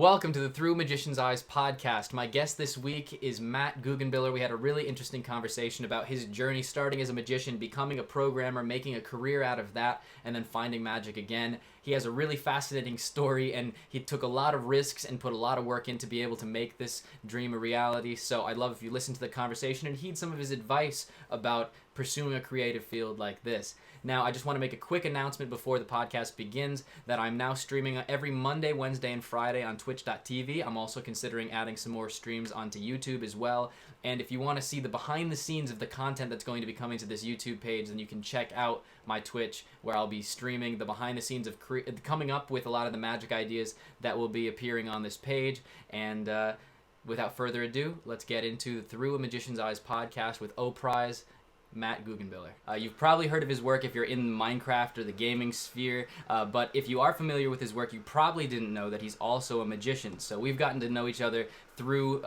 Welcome to the Through Magician's Eyes podcast. My guest this week is Matt Guggenbiller. We had a really interesting conversation about his journey starting as a magician, becoming a programmer, making a career out of that, and then finding magic again. He has a really fascinating story, and he took a lot of risks and put a lot of work in to be able to make this dream a reality. So I'd love if you listen to the conversation and heed some of his advice about pursuing a creative field like this. Now, I just want to make a quick announcement before the podcast begins that I'm now streaming every Monday, Wednesday, and Friday on twitch.tv. I'm also considering adding some more streams onto YouTube as well. And if you want to see the behind the scenes of the content that's going to be coming to this YouTube page, then you can check out my Twitch, where I'll be streaming the behind the scenes of coming up with a lot of the magic ideas that will be appearing on this page. And without further ado, let's get into the Through a Magician's Eyes podcast with oPryze, Matt Guggenbiller. You've probably heard of his work if you're in Minecraft or the gaming sphere, but if you are familiar with his work, you probably didn't know that he's also a magician. So we've gotten to know each other through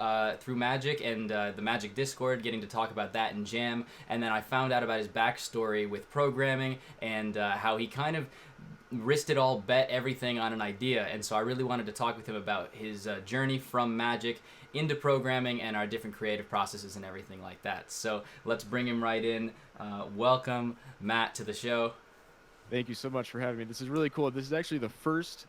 Magic and the Magic Discord, getting to talk about that and jam, and then I found out about his backstory with programming and how he kind of risked it all, bet everything on an idea. And so I really wanted to talk with him about his journey from Magic into programming and our different creative processes and everything like that. So let's bring him right in. Welcome, Matt, to the show. Thank you so much for having me. This is really cool. This is actually the first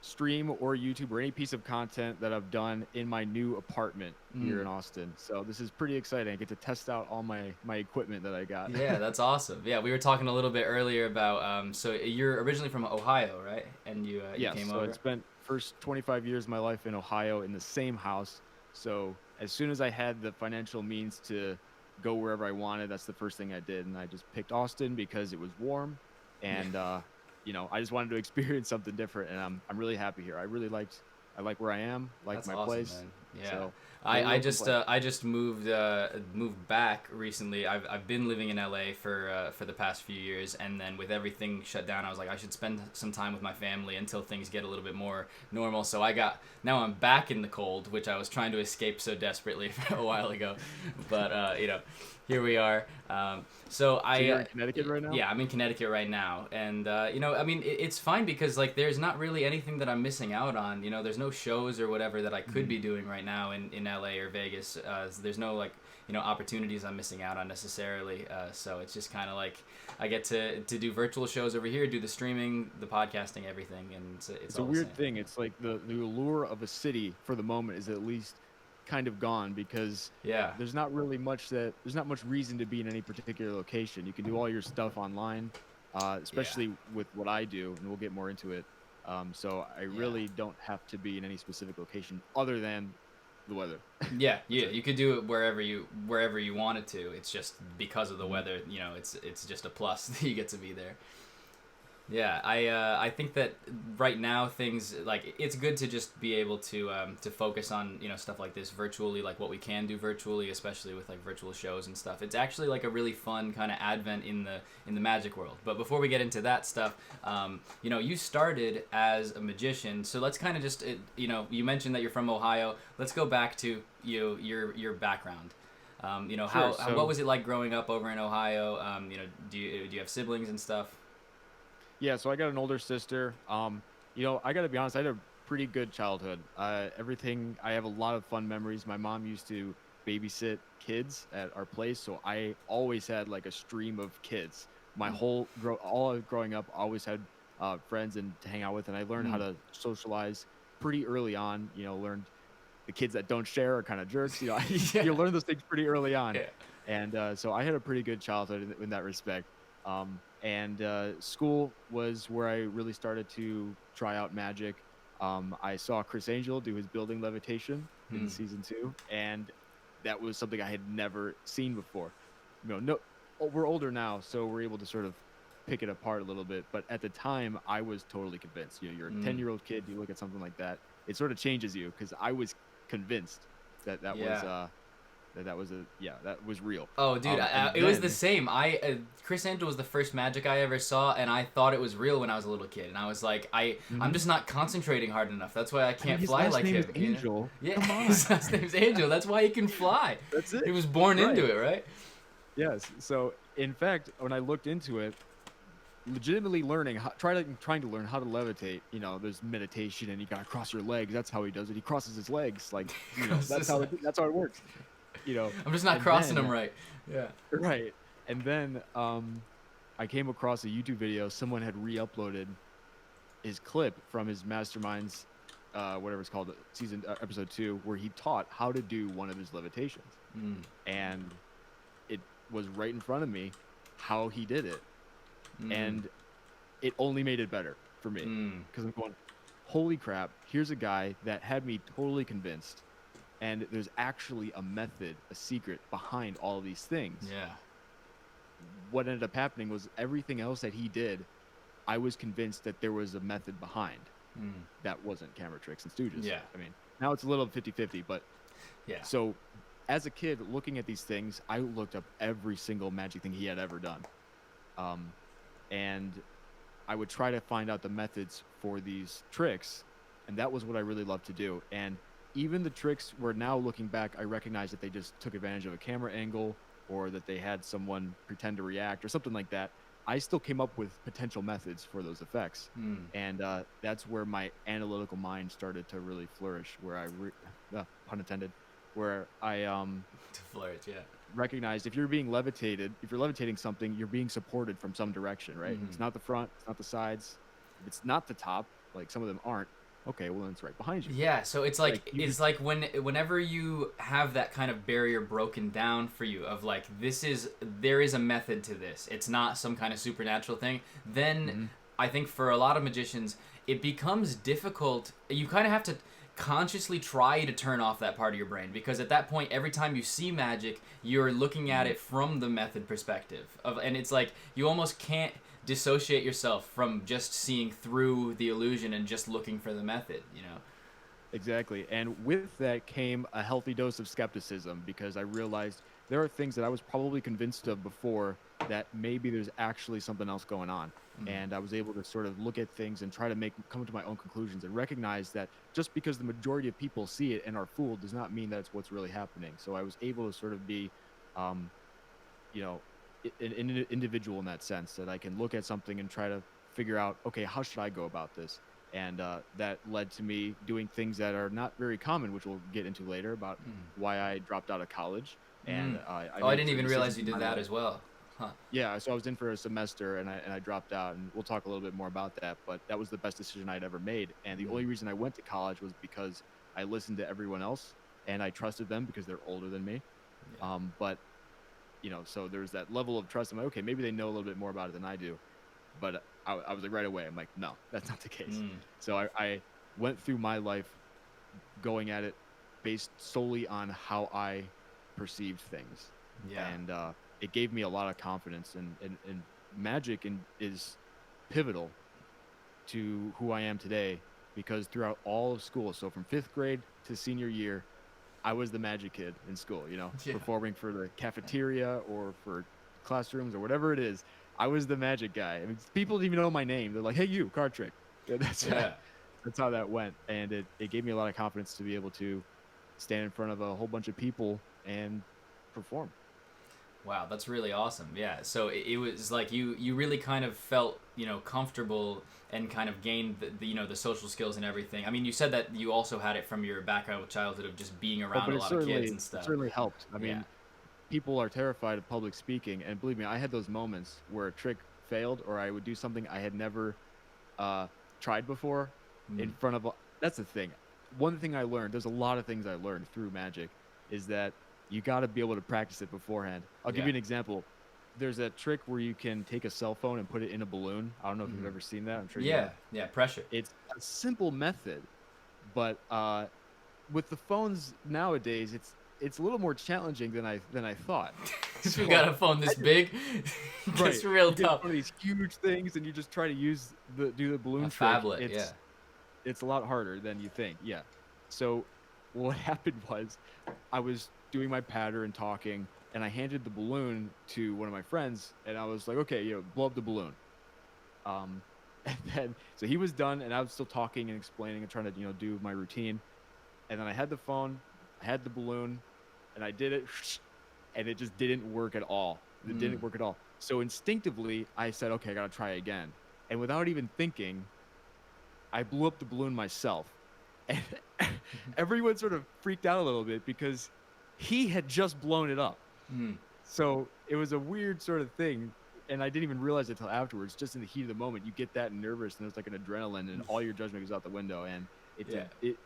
stream or YouTube or any piece of content that I've done in my new apartment here in Austin. So this is pretty exciting. I get to test out all my equipment that I got. Yeah, that's awesome. Yeah, we were talking a little bit earlier about, so you're originally from Ohio, right? And you came over? So I spent first 25 years of my life in Ohio in the same house. So as soon as I had the financial means to go wherever I wanted, that's the first thing I did. And I just picked Austin because it was warm and, I just wanted to experience something different, and I'm really happy here. I like where I am, like That's my awesome, place. Man. Yeah, so, I just moved back recently. I've been living in LA for the past few years, and then with everything shut down, I was like, I should spend some time with my family until things get a little bit more normal. So now I'm back in the cold, which I was trying to escape so desperately a while ago, but here we are. So you're in Connecticut right now? Yeah, I'm in Connecticut right now, and it's fine because like there's not really anything that I'm missing out on. There's no shows or whatever that I could be doing right now in LA or Vegas. There's no opportunities I'm missing out on necessarily. So it's just kind of like I get to do virtual shows over here, do the streaming, the podcasting, everything, and it's a weird thing. It's like the allure of a city for the moment is at least kind of gone because there's not much reason to be in any particular location. You can do all your stuff online, especially with what I do, and we'll get more into it. So I really don't have to be in any specific location other than the weather. You could do it wherever you wanted to. It's just because of the weather, it's just a plus that you get to be there. Yeah, I think that right now things like it's good to just be able to focus on stuff like this virtually, like what we can do virtually, especially with like virtual shows and stuff. It's actually like a really fun kind of advent in the magic world. But before we get into that stuff, you started as a magician, so let's kind of just you mentioned that you're from Ohio. Let's go back to your background. What was it like growing up over in Ohio? Do you have siblings and stuff? Yeah, so I got an older sister. I got to be honest, I had a pretty good childhood. I have a lot of fun memories. My mom used to babysit kids at our place, so I always had like a stream of kids. All growing up, I always had friends and to hang out with, and I learned how to socialize pretty early on. Learned the kids that don't share are kind of jerks. You learn those things pretty early on. Yeah. And so I had a pretty good childhood in that respect. School was where I really started to try out magic. I saw Chris Angel do his building levitation in season 2, and that was something I had never seen before. We're older now, so we're able to sort of pick it apart a little bit. But at the time, I was totally convinced. You're a 10-year-old kid, you look at something like that, it sort of changes you because I was convinced that was real. Oh, dude, it was the same. Chris Angel was the first magic I ever saw, and I thought it was real when I was a little kid. And I was like, I'm just not concentrating hard enough. That's why I can't fly like him. His last name is Angel. Yeah, come on. His last name's Angel. That's why he can fly. That's it. He was born into it, right? Yes. So, in fact, when I looked into it, legitimately learning trying to learn how to levitate. You know, there's meditation and you gotta cross your legs. That's how he does it. He crosses his legs, like, you know, that's how it works. You know, I'm just not and crossing then them right. Yeah. right, and then I came across a YouTube video. Someone had re-uploaded his clip from his masterminds, whatever it's called, season episode 2, where he taught how to do one of his levitations, and it was right in front of me how he did it, and it only made it better for me because I'm going, holy crap! Here's a guy that had me totally convinced, and there's actually a method, a secret behind all of these things. Yeah. What ended up happening was everything else that he did, I was convinced that there was a method behind. That wasn't camera tricks and stooges. Yeah. I mean, now it's a little 50-50, but yeah. So as a kid looking at these things, I looked up every single magic thing he had ever done. And I would try to find out the methods for these tricks, and that was what I really loved to do. And even the tricks where now looking back, I recognize that they just took advantage of a camera angle, or that they had someone pretend to react or something like that. I still came up with potential methods for those effects. And that's where my analytical mind started to really flourish, where I, pun intended, where I to flourish, yeah. recognized if you're levitating something, you're being supported from some direction, right? It's not the front, it's not the sides, it's not the top, like some of them aren't. Okay, well then it's right behind you. Yeah, so it's like whenever you have that kind of barrier broken down for you of like there is a method to this. It's not some kind of supernatural thing. Then I think for a lot of magicians it becomes difficult. You kind of have to consciously try to turn off that part of your brain, because at that point every time you see magic you're looking at it from the method perspective and it's like you almost can't dissociate yourself from just seeing through the illusion and just looking for the method, you know. Exactly. And with that came a healthy dose of skepticism, because I realized there are things that I was probably convinced of before that maybe there's actually something else going on. And I was able to sort of look at things and try to come to my own conclusions and recognize that just because the majority of people see it and are fooled does not mean that's what's really happening. So I was able to sort of be, you know, an individual in that sense, that I can look at something and try to figure out, okay, how should I go about this? And that led to me doing things that are not very common, which we'll get into later, about why I dropped out of college. And I didn't even realize you did that as well. Huh. Yeah, so I was in for a semester and I dropped out, and we'll talk a little bit more about that, but that was the best decision I'd ever made. And the only reason I went to college was because I listened to everyone else and I trusted them because they're older than me. Yeah. But you know, so there's that level of trust. I'm like, okay, maybe they know a little bit more about it than I do. But I was like, right away, I'm like, no, that's not the case. So I went through my life going at it based solely on how I perceived things. Yeah. And it gave me a lot of confidence, and magic is pivotal to who I am today, because throughout all of school, so from 5th grade to senior year, I was the magic kid in school, you know, performing for the cafeteria or for classrooms or whatever it is. I was the magic guy. I mean, people didn't even know my name. They're like, hey, you, card trick. That's how that went. And it gave me a lot of confidence to be able to stand in front of a whole bunch of people and perform. Wow, that's really awesome. Yeah, so it was like you really kind of felt, you know, comfortable and kind of gained the you know, the social skills and everything. I mean, you said that you also had it from your background with childhood of just being around a lot of kids and stuff. It certainly helped. I mean, people are terrified of public speaking, and believe me, I had those moments where a trick failed or I would do something I had never tried before in front of. That's the thing. One thing I learned, there's a lot of things I learned through magic, is that you got to be able to practice it beforehand. I'll give you an example. There's a trick where you can take a cell phone and put it in a balloon. I don't know if you've ever seen that. I'm sure you have. Yeah, pressure. It's a simple method, but with the phones nowadays, it's a little more challenging than I thought. So we got a phone this big. It's real tough. One of these huge things, and you just try to do the balloon trick. Phablet, it's a lot harder than you think. Yeah. So what happened was, I was doing my patter and talking, and I handed the balloon to one of my friends, and I was like, okay, you know, blow up the balloon. And then, so he was done, and I was still talking and explaining and trying to, you know, do my routine. And then I had the phone, I had the balloon, and I did it, and it just didn't work at all. It didn't work at all. So instinctively, I said, okay, I got to try again. And without even thinking, I blew up the balloon myself. And everyone sort of freaked out a little bit because he had just blown it up. Mm. So it was a weird sort of thing. And I didn't even realize it until afterwards. Just in the heat of the moment, you get that nervous and there's like an adrenaline and all your judgment goes out the window. And it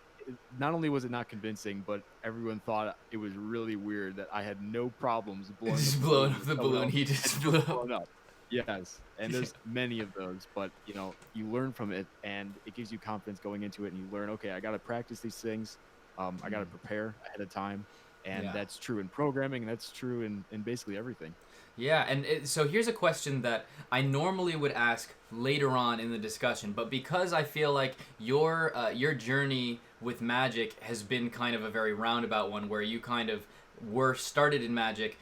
not only was it not convincing, but everyone thought it was really weird that I had no problems blowing Just blowing up the balloon. He just blew up. Yes, and there's many of those, but you learn from it, and it gives you confidence going into it, and you learn, okay, I got to practice these things, I got to prepare ahead of time, and that's true in programming, and that's true in basically everything. Yeah, and so here's a question that I normally would ask later on in the discussion, but because I feel like your journey with Magic has been kind of a very roundabout one, where you kind of were started in Magic,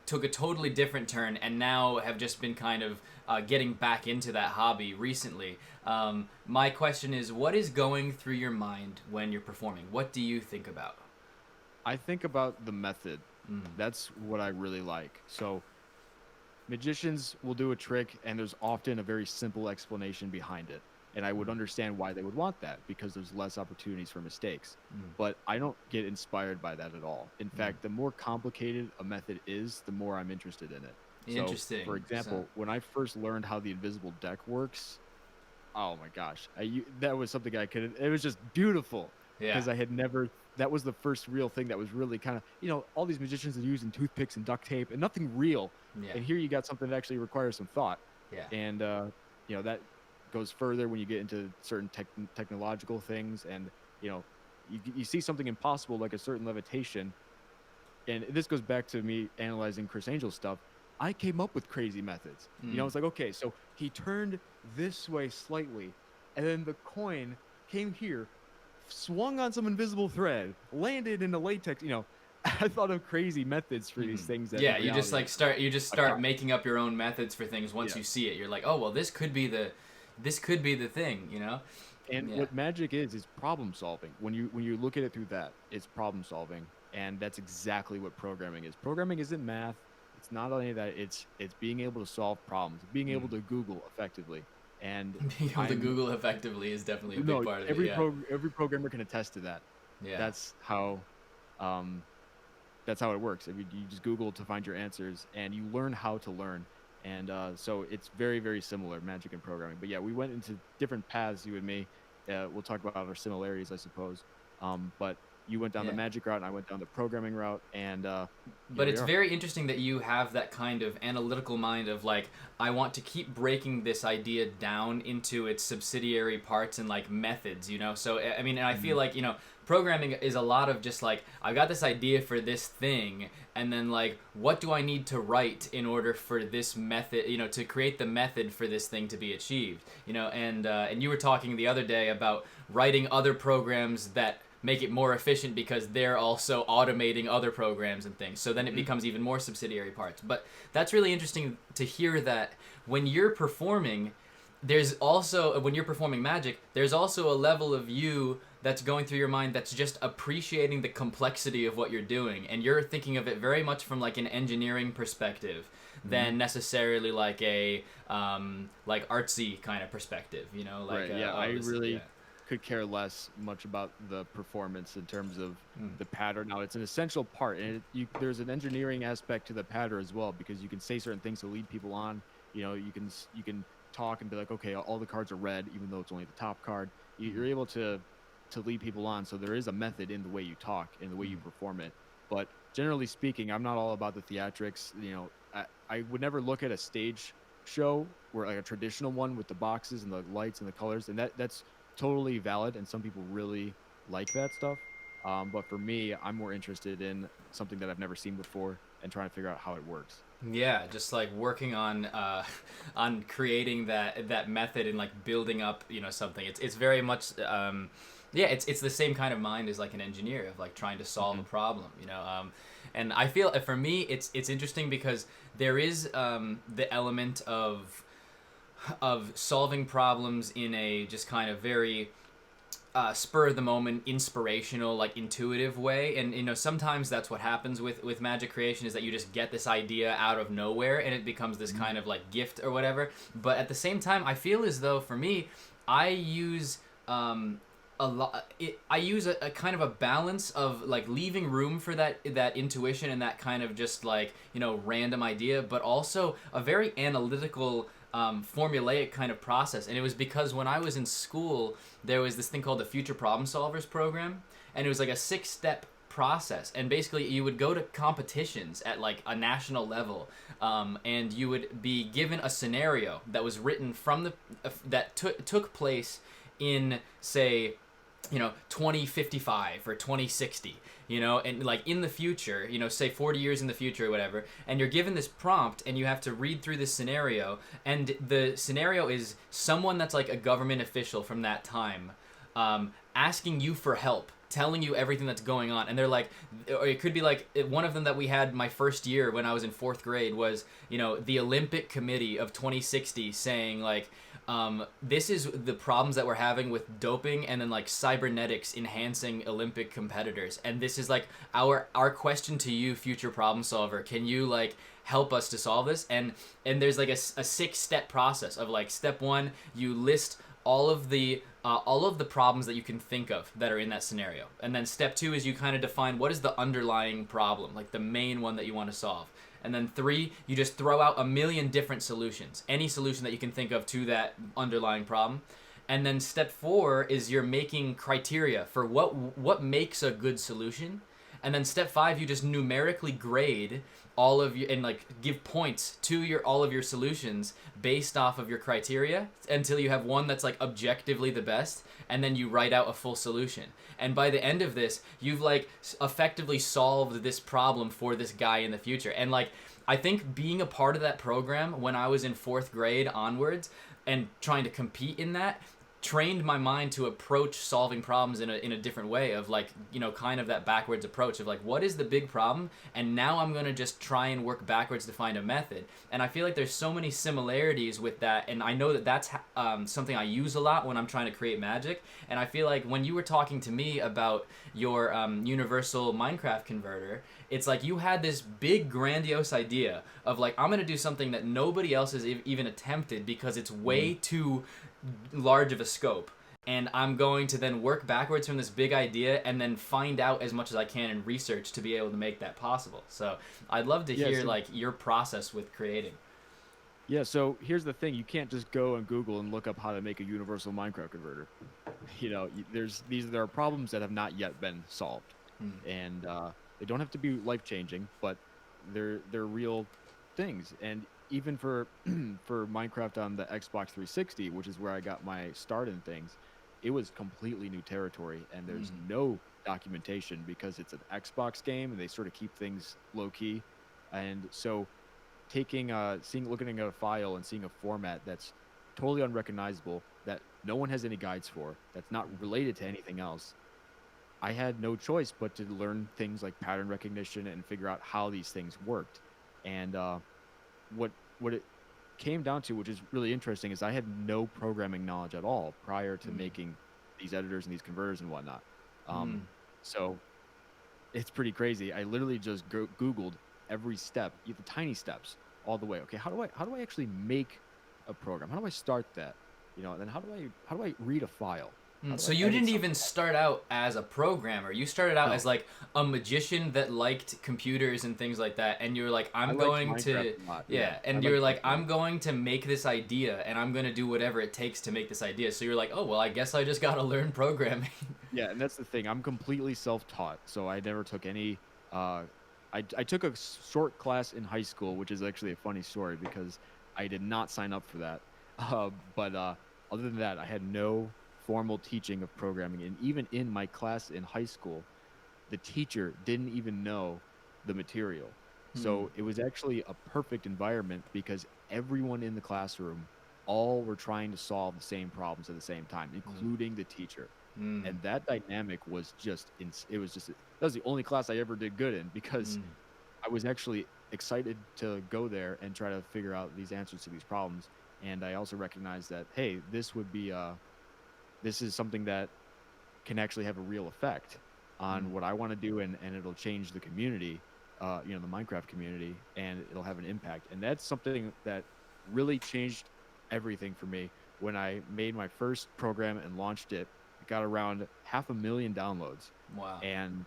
took a totally different turn, and now have just been kind of getting back into that hobby recently. My question is, what is going through your mind when you're performing? What do you think about? I think about the method. That's what I really like. So magicians will do a trick, and there's often a very simple explanation behind it. And I would understand why they would want that, because there's less opportunities for mistakes. But I don't get inspired by that at all. In fact, the more complicated a method is, the more I'm interested in it. Interesting. So, for example, when I first learned how the invisible deck works, oh my gosh, that was something it was just beautiful. Because I had never, that was the first real thing that was really kind of, all these magicians are using toothpicks and duct tape and nothing real. And here you got something that actually requires some thought. And, that goes further when you get into certain technological things, and you see something impossible like a certain levitation, and this goes back to me analyzing Chris Angel's stuff. I came up with crazy methods. It's like, okay, so he turned this way slightly, and then the coin came here, swung on some invisible thread, landed in the latex. I thought of crazy methods for these things. That you just start making up your own methods for things once you see it. You're like, oh well, this could be the thing, And what Magic is problem solving. When you look at it through that, it's problem solving, and that's exactly what programming is. Programming isn't math. It's not any of that. It's being able to solve problems, being able to Google effectively, and being able to Google effectively is definitely a big part of it. Every programmer can attest to that. That's how it works. You just Google to find your answers, and you learn how to learn. And so it's very, very similar, Magic and programming. But yeah, we went into different paths, you and me. We'll talk about our similarities, I suppose. But you went down the Magic route, and I went down the programming route. And but it's very interesting that you have that kind of analytical mind of like, I want to keep breaking this idea down into its subsidiary parts and like methods, So I mean, and I feel like programming is a lot of just like, I got this idea for this thing, and then like, what do I need to write in order for this method, to create the method for this thing to be achieved, and you were talking the other day about writing other programs that make it more efficient because they're also automating other programs and things. So then it becomes even more subsidiary parts. But that's really interesting to hear that when you're performing, when you're performing Magic, there's also a level of you that's going through your mind that's just appreciating the complexity of what you're doing, and you're thinking of it very much from like an engineering perspective than necessarily like a like artsy kind of perspective, I really could care less much about the performance in terms of the pattern. Now it's an essential part, and there's an engineering aspect to the pattern as well, because you can say certain things to lead people on. You can talk and be like, okay, all the cards are red, even though it's only the top card. You're able to lead people on, so there is a method in the way you talk and the way you perform it. But generally speaking, I'm not all about the theatrics. I would never look at a stage show where like a traditional one with the boxes and the lights and the colors, and that's totally valid, and some people really like that stuff. But for me, I'm more interested in something that I've never seen before and trying to figure out how it works. Yeah, just like working on creating that method and like building up, something. It's very much it's the same kind of mind as like an engineer, of like trying to solve a problem, and I feel for me it's interesting because there is the element of solving problems in a just kind of very spur of the moment, inspirational, like intuitive way. And sometimes that's what happens with magic creation, is that you just get this idea out of nowhere and it becomes this kind of like gift or whatever. But at the same time, I feel as though for me, I use a lot. I use a kind of a balance of like leaving room for that intuition and that kind of just like random idea, but also a very analytical, formulaic kind of process. And it was because when I was in school, there was this thing called the Future Problem Solvers program, and it was like a 6-step process. And basically, you would go to competitions at like a national level, and you would be given a scenario that was written from that took place in, say, 2055 or 2060, and like in the future, say 40 years in the future or whatever, and you're given this prompt and you have to read through this scenario, and the scenario is someone that's like a government official from that time, asking you for help, telling you everything that's going on. And they're like, or it could be like, one of them that we had my first year when I was in 4th grade was, the Olympic Committee of 2060 saying like, this is the problems that we're having with doping and then like cybernetics enhancing Olympic competitors, and this is like our question to you, future problem solver. Can you like help us to solve this? And there's like a 6-step process of like, step 1, you list all of the problems that you can think of that are in that scenario, and then step 2 is you kind of define what is the underlying problem, like the main one that you want to solve. And then 3, you just throw out a million different solutions, any solution that you can think of to that underlying problem. And then step 4 is you're making criteria for what makes a good solution. And then step 5, you just numerically grade all of your, and like give points to all of your solutions based off of your criteria until you have one that's like objectively the best, and then you write out a full solution. And by the end of this, you've like effectively solved this problem for this guy in the future. And like, I think being a part of that program when I was in 4th grade onwards and trying to compete in that trained my mind to approach solving problems in a different way, of like, kind of that backwards approach of like, what is the big problem, and now I'm going to just try and work backwards to find a method. And I feel like there's so many similarities with that, and I know that that's something I use a lot when I'm trying to create magic. And I feel like when you were talking to me about your universal Minecraft converter, it's like you had this big grandiose idea of like, I'm going to do something that nobody else has even attempted because it's way too large of a scope, and I'm going to then work backwards from this big idea and then find out as much as I can in research to be able to make that possible. So I'd love to hear like your process with creating. Yeah, so here's the thing: you can't just go on Google and look up how to make a universal Minecraft converter. There are problems that have not yet been solved, and they don't have to be life-changing, but they're real things. And even for for Minecraft on the Xbox 360, which is where I got my start in things, it was completely new territory, and there's no documentation because it's an Xbox game and they sort of keep things low key. And so looking at a file and seeing a format that's totally unrecognizable, that no one has any guides for, that's not related to anything else, I had no choice but to learn things like pattern recognition and figure out how these things worked. And what it came down to, which is really interesting, is I had no programming knowledge at all prior to making these editors and these converters and whatnot. So it's pretty crazy. I literally just Googled every step, the tiny steps, all the way. Okay, how do I actually make a program? How do I start that? Then how do I read a file? So you didn't even start out as a programmer. You started out as like a magician that liked computers and things like that. And you were like, I'm going to make this idea, and I'm going to do whatever it takes to make this idea. So you're like, oh, well, I guess I just got to learn programming. Yeah, and that's the thing. I'm completely self-taught. So I never took any I took a short class in high school, which is actually a funny story because I did not sign up for that. But other than that, I had no formal teaching of programming. And even in my class in high school, the teacher didn't even know the material. So it was actually a perfect environment because everyone in the classroom all were trying to solve the same problems at the same time, including the teacher. And that dynamic was that was the only class I ever did good in because I was actually excited to go there and try to figure out these answers to these problems. And I also recognized that, hey, this is something that can actually have a real effect on what I want to do, and it'll change the community, the Minecraft community, and it'll have an impact. And that's something that really changed everything for me. When I made my first program and launched it, it got around 500,000 downloads. Wow. And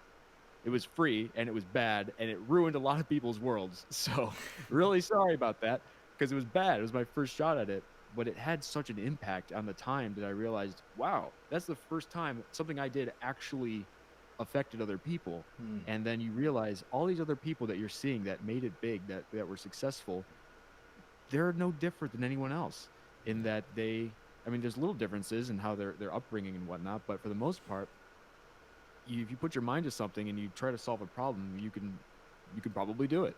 it was free, and it was bad, and it ruined a lot of people's worlds. So really sorry about that, because it was bad. It was my first shot at it, but it had such an impact on the time that I realized, wow, that's the first time something I did actually affected other people. And then you realize all these other people that you're seeing that made it big, that were successful, they're no different than anyone else in that there's little differences in how their upbringing and whatnot, but for the most part, if you put your mind to something and you try to solve a problem, you can probably do it.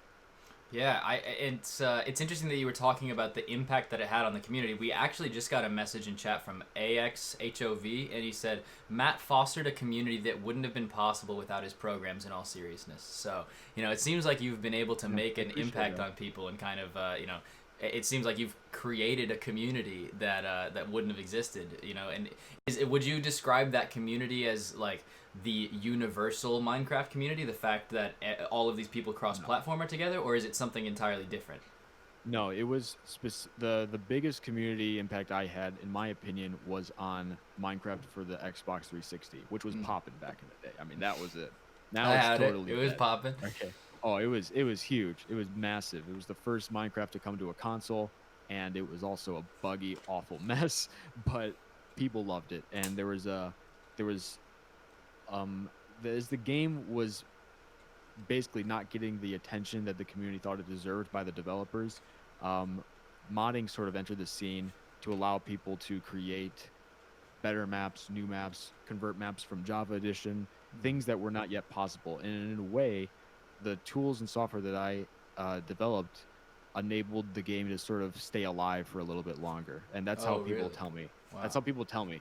Yeah, it's interesting that you were talking about the impact that it had on the community. We actually just got a message in chat from AXHOV, and he said Matt fostered a community that wouldn't have been possible without his programs. In all seriousness, so it seems like you've been able to make an impact on people, and kind of it seems like you've created a community that wouldn't have existed. And would you describe that community as like the universal Minecraft community, the fact that all of these people cross-platform are together, or is it something entirely different? No, it was the biggest community impact I had, in my opinion, was on Minecraft for the Xbox 360, which was popping back in the day. I mean, that was it. Now it's totally it was popping. Okay. Oh, it was huge. It was massive. It was the first Minecraft to come to a console, and it was also a buggy, awful mess, but people loved it. And as the game was basically not getting the attention that the community thought it deserved by the developers, modding sort of entered the scene to allow people to create better maps, new maps, convert maps from Java Edition, things that were not yet possible. And in a way, the tools and software that I developed enabled the game to sort of stay alive for a little bit longer. And that's how people tell me. Wow. That's how people tell me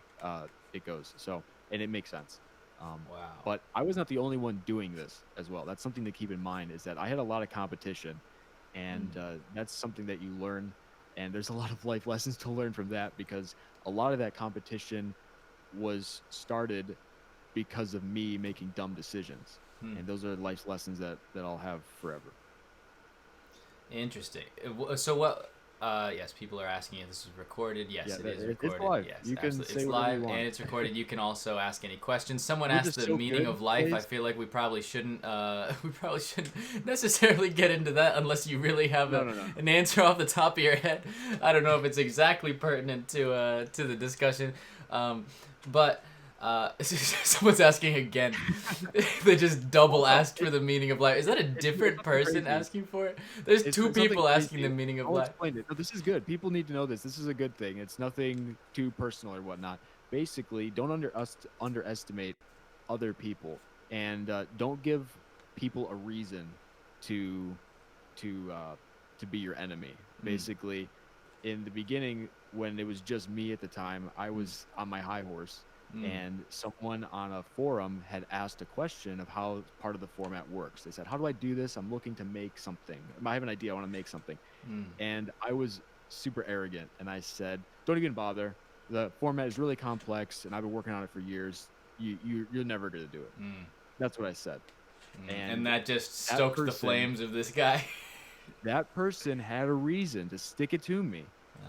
it goes. So, and it makes sense. Wow. But I was not the only one doing this as well. That's something to keep in mind, is that I had a lot of competition, and that's something that you learn, and there's a lot of life lessons to learn from that, because a lot of that competition was started because of me making dumb decisions. And those are life lessons that I'll have forever. Interesting. So what? Yes, people are asking if this is recorded. Yes, it is recorded. It's live. Yes, you can say it's live and it's recorded. You can also ask any questions. Someone asked the meaning of life. I feel like we probably shouldn't necessarily get into that unless you really have an answer off the top of your head. I don't know if it's exactly pertinent to the discussion, but. Someone's asking again. They just double asked for the meaning of life. Is that a different person asking for it? There's two people asking the meaning of life. Explain it. No, this is good. People need to know this. This is a good thing. It's nothing too personal or whatnot. Basically, don't underestimate other people, and don't give people a reason to be your enemy. Basically, in the beginning, when it was just me at the time, I was on my high horse. And someone on a forum had asked a question of how part of the format works. They said, how do I do this? I'm looking to make something. I have an idea. I want to make something. And I was super arrogant. And I said, don't even bother. The format is really complex, and I've been working on it for years. You're never going to do it. That's what I said. And that just stoked the flames of this guy. That person had a reason to stick it to me.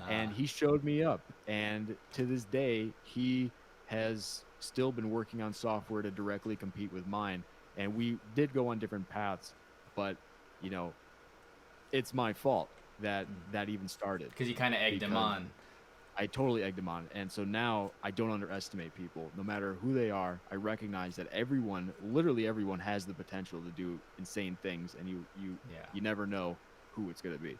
And he showed me up. And to this day, he has still been working on software to directly compete with mine, and we did go on different paths, but it's my fault that even started, because you kind of egged him on. I totally egged him on, and so now I don't underestimate people. No matter who they are, I recognize that literally everyone has the potential to do insane things, and you never know who it's going to be.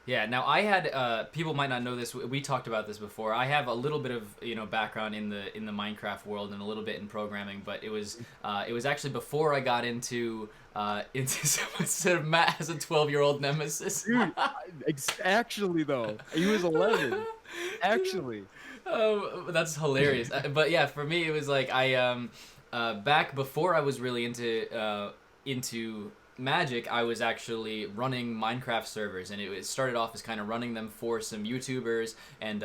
Yeah, now I had people might not know this. We talked about this before. I have a little bit of background in the Minecraft world and a little bit in programming, but it was actually before I got into someone said Matt has a 12-year-old nemesis. Dude, actually though, he was 11. Actually. That's hilarious. But yeah, for me it was like I back before I was really into Magic, I was actually running Minecraft servers, and it started off as kind of running them for some YouTubers and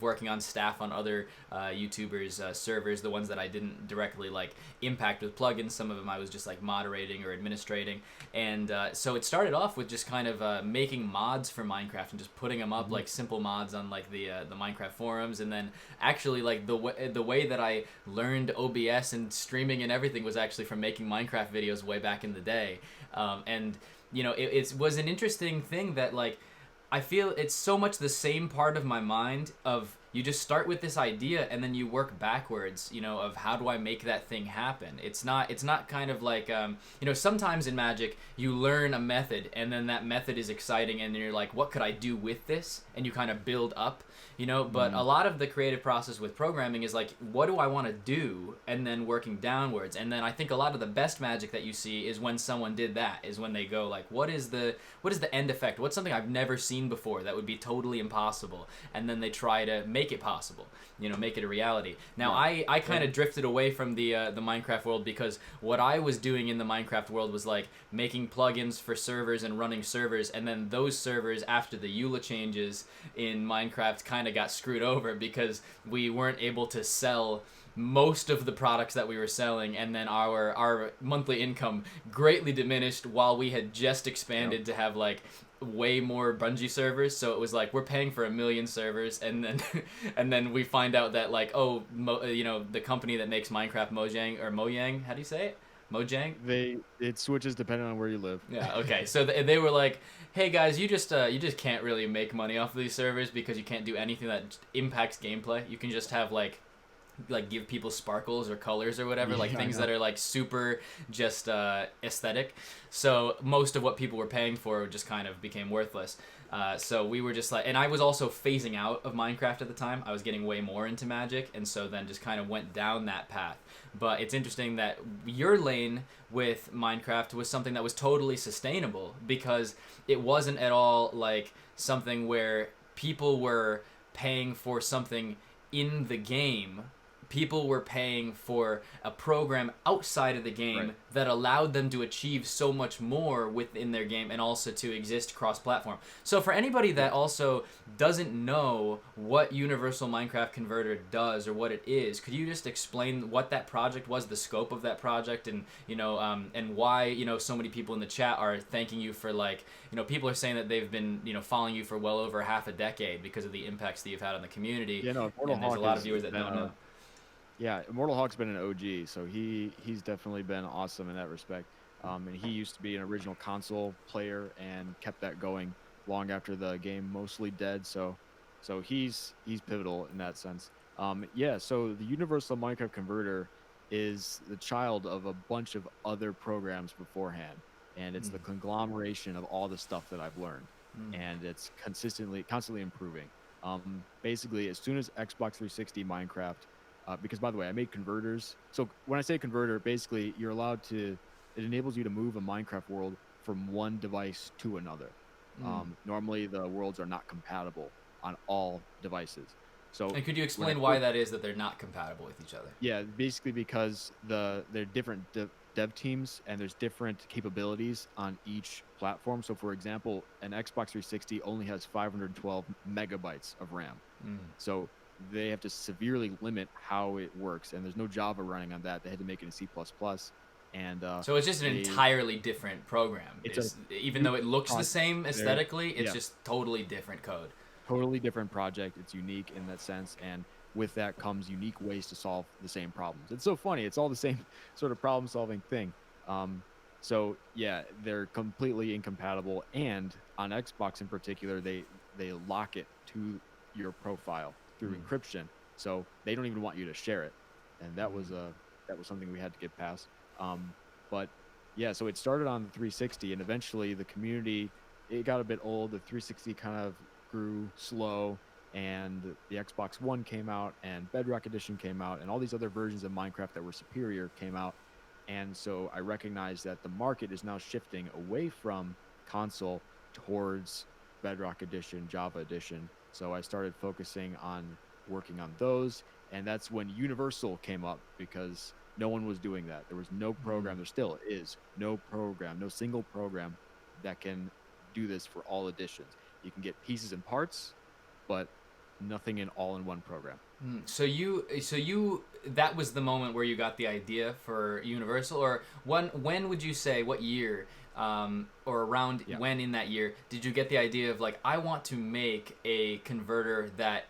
working on staff on other YouTubers' servers, the ones that I didn't directly like impact with plugins. Some of them I was just like moderating or administrating, and so it started off with just kind of making mods for Minecraft and just putting them up like simple mods on like the Minecraft forums, and then actually like the way that I learned OBS and streaming and everything was actually from making Minecraft videos way back in the day. And you know, it was an interesting thing that like I feel it's so much the same part of my mind of you just start with this idea and then you work backwards, you know, of how do I make that thing happen. It's not kind of like you know, sometimes in Magic you learn a method and then that method is exciting and then you're like, what could I do with this, and you kind of build up, you know. But a lot of the creative process with programming is like, what do I want to do, and then working downwards. And then I think a lot of the best Magic that you see is when someone did that, is when they go like, what is the end effect, what's something I've never seen before that would be totally impossible, and then they try to make it possible, you know, make it a reality. Now I kind of drifted away from the Minecraft world, because what I was doing in the Minecraft world was like making plugins for servers and running servers, and then those servers, after the EULA changes in Minecraft, kind of got screwed over because we weren't able to sell most of the products that we were selling, and then our monthly income greatly diminished while we had just expanded to have like way more Bungie servers. So it was like we're paying for 1 million servers, and then and then we find out that like, oh, you know, the company that makes Minecraft, Mojang, how do you say it? Mojang? It switches depending on where you live. Yeah, okay. So they were like, "Hey guys, you just can't really make money off of these servers because you can't do anything that impacts gameplay. You can just have like give people sparkles or colors or whatever, like things that are like super just aesthetic. So most of what people were paying for just kind of became worthless. So we were just like, and I was also phasing out of Minecraft at the time. I was getting way more into Magic, and so then just kind of went down that path. But it's interesting that your lane with Minecraft was something that was totally sustainable, because it wasn't at all like something where people were paying for something in the game. People were paying for a program outside of the game that allowed them to achieve so much more within their game, and also to exist cross-platform. So for anybody that also doesn't know what Universal Minecraft Converter does or what it is, could you just explain what that project was, the scope of that project, and you know, and why, you know, so many people in the chat are thanking you for, like, you know, people are saying that they've been, you know, following you for well over half a decade because of the impacts that you've had on the community. Yeah, no, and there's a lot of viewers that don't know. Yeah, Immortal Hawk's been an OG, so he's definitely been awesome in that respect. And he used to be an original console player and kept that going long after the game mostly dead. So he's pivotal in that sense. Yeah, so the Universal Minecraft Converter is the child of a bunch of other programs beforehand, and it's the conglomeration of all the stuff that I've learned, and it's constantly improving. Basically, as soon as Xbox 360 Minecraft. Because, by the way, I made converters. So when I say converter, basically you're allowed to, it enables you to move a Minecraft world from one device to another. Normally the worlds are not compatible on all devices. So, and could you explain why that is, that they're not compatible with each other? Yeah, basically because they're different dev teams, and there's different capabilities on each platform. So for example, an Xbox 360 only has 512 megabytes of RAM. So they have to severely limit how it works, and there's no Java running on that. They had to make it in C++, and so it's just an entirely different program. Even though it looks the same aesthetically, it's just totally different code. Totally different project. It's unique in that sense, and with that comes unique ways to solve the same problems. It's so funny. It's all the same sort of problem-solving thing. So yeah, they're completely incompatible, and on Xbox in particular, they lock it to your profile through encryption, so they don't even want you to share it, and that was something we had to get past. But yeah, so it started on the 360, and eventually the community, it got a bit old. The 360 kind of grew slow, and the Xbox One came out, and Bedrock Edition came out, and all these other versions of Minecraft that were superior came out. And so I recognized that the market is now shifting away from console towards Bedrock Edition, Java Edition. So I started focusing on working on those, and that's when Universal came up, because no one was doing that. There was no program. There still is no program, no single program that can do this for all editions. You can get pieces and parts, but nothing in all-in-one program. So you that was the moment where you got the idea for Universal, or when would you say, what year, or around Yeah. when in that year did you get the idea of like, I want to make a converter that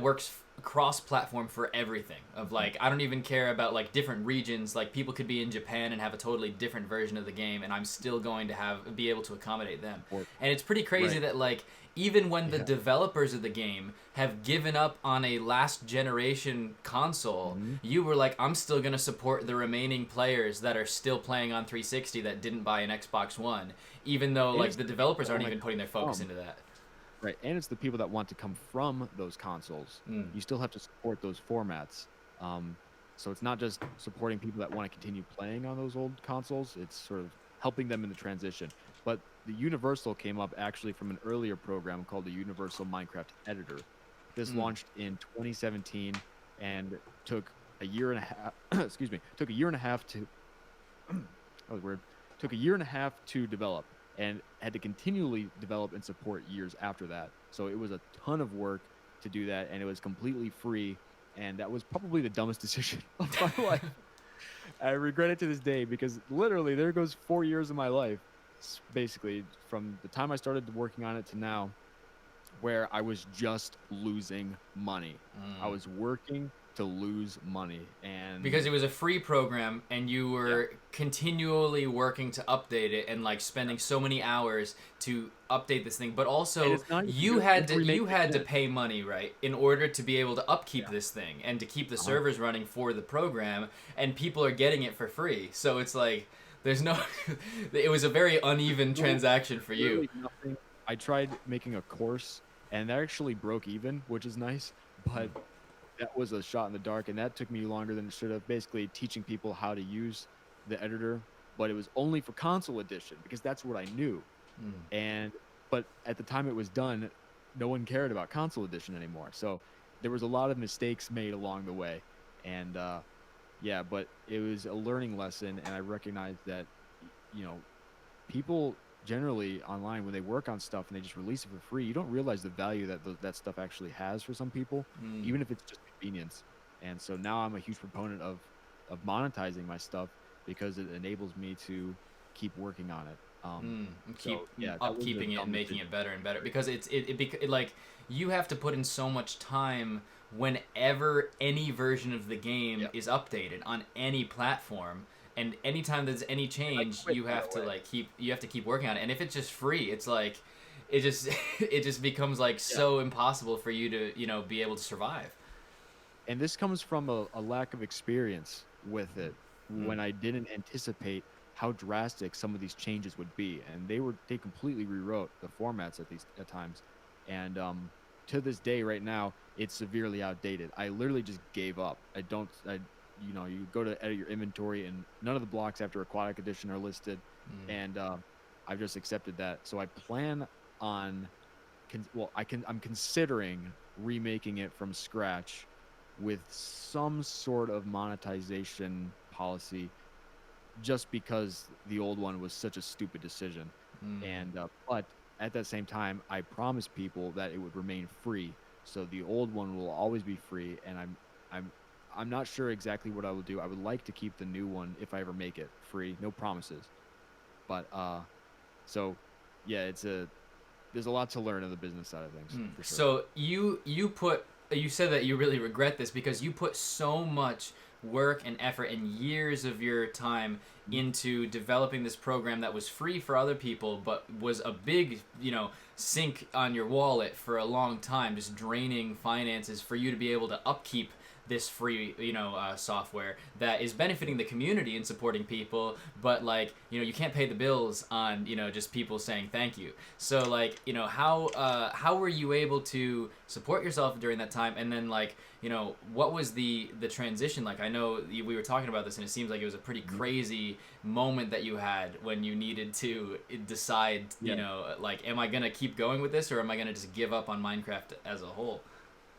works cross-platform for everything, of like, I don't even care about like different regions, like people could be in Japan and have a totally different version of the game and I'm still going to be able to accommodate them. And it's pretty crazy Right. that like, even when the Yeah. developers of the game have given up on a last generation console, you were like, I'm still going to support the remaining players that are still playing on 360 that didn't buy an Xbox One, even though And like it's the the people developers that aren't want to even come putting their focus from. into that. Right, and it's the people that want to come from those consoles. You still have to support those formats. Um, so it's not just supporting people that want to continue playing on those old consoles. It's sort of helping them in the transition. But the Universal came up actually from an earlier program called the Universal Minecraft Editor. This launched in 2017 and took a year and a half. Excuse me. Took a year and a half to. That was weird. Took a year and a half to develop and had to continually develop and support years after that. So it was a ton of work to do that, and it was completely free. And that was probably the dumbest decision of my life. I regret it to this day because literally there goes 4 years of my life, basically from the time I started working on it to now, where I was just losing money. I was working to lose money, and Because it was a free program and you yeah, were continually working to update it and like spending so many hours to update this thing, but and also it's not even you good. You had have to to remake you it had to again. pay money, right, in order to be able to upkeep Yeah. this thing and to keep the Uh-huh. servers running for the program, and people are getting it for free. So it's like there's no it was a very uneven No, transaction for you. literally nothing. I tried making a course, and that actually broke even, which is nice. But that was a shot in the dark, and that took me longer than it should have. Basically, teaching people how to use the editor, but it was only for console edition because that's what I knew. And but at the time it was done, no one cared about console edition anymore. So there was a lot of mistakes made along the way, and yeah, but it was a learning lesson, and I recognized that you know people generally online when they work on stuff and they just release it for free, you don't realize the value that that stuff actually has for some people, even if it's just convenience. And so now I'm a huge proponent of monetizing my stuff because it enables me to keep working on it. And keep So yeah, that was a upkeeping it and dumb making decision. it better and better, because like, you have to put in so much time whenever any version of the game Yeah, is updated on any platform, and anytime there's any and I change quit you right have to away. like keep working on it. And if it's just free, it's like it just it just becomes like Yeah, so impossible for you to be able to survive. and this comes from a lack of experience with it Mm. when I didn't anticipate how drastic some of these changes would be, and they completely rewrote the formats at times, and to this day right now it's severely outdated. I literally just gave up. You go to edit your inventory and none of the blocks after aquatic edition are listed, and I've just accepted that. So I plan on I'm considering remaking it from scratch with some sort of monetization policy, just because the old one was such a stupid decision. And but at that same time, I promised people that it would remain free. So the old one will always be free, and I'm I'm not sure exactly what I will do. I would like to keep the new one if I ever make it free. No promises. But so yeah, there's a lot to learn in the business side of things for sure. So you said that you really regret this because you put so much work and effort and years of your time Mhm. into developing this program that was free for other people, but was a big, sink on your wallet for a long time, just draining finances for you to be able to upkeep this free, software that is benefiting the community and supporting people, but like, you can't pay the bills on, just people saying thank you. So like, how were you able to support yourself during that time? And then like, what was the transition like? I know we were talking about this, and it seems like it was a pretty Mhm. crazy moment that you had when you needed to decide, Yeah. like, am I gonna keep going with this, or am I gonna just give up on Minecraft as a whole?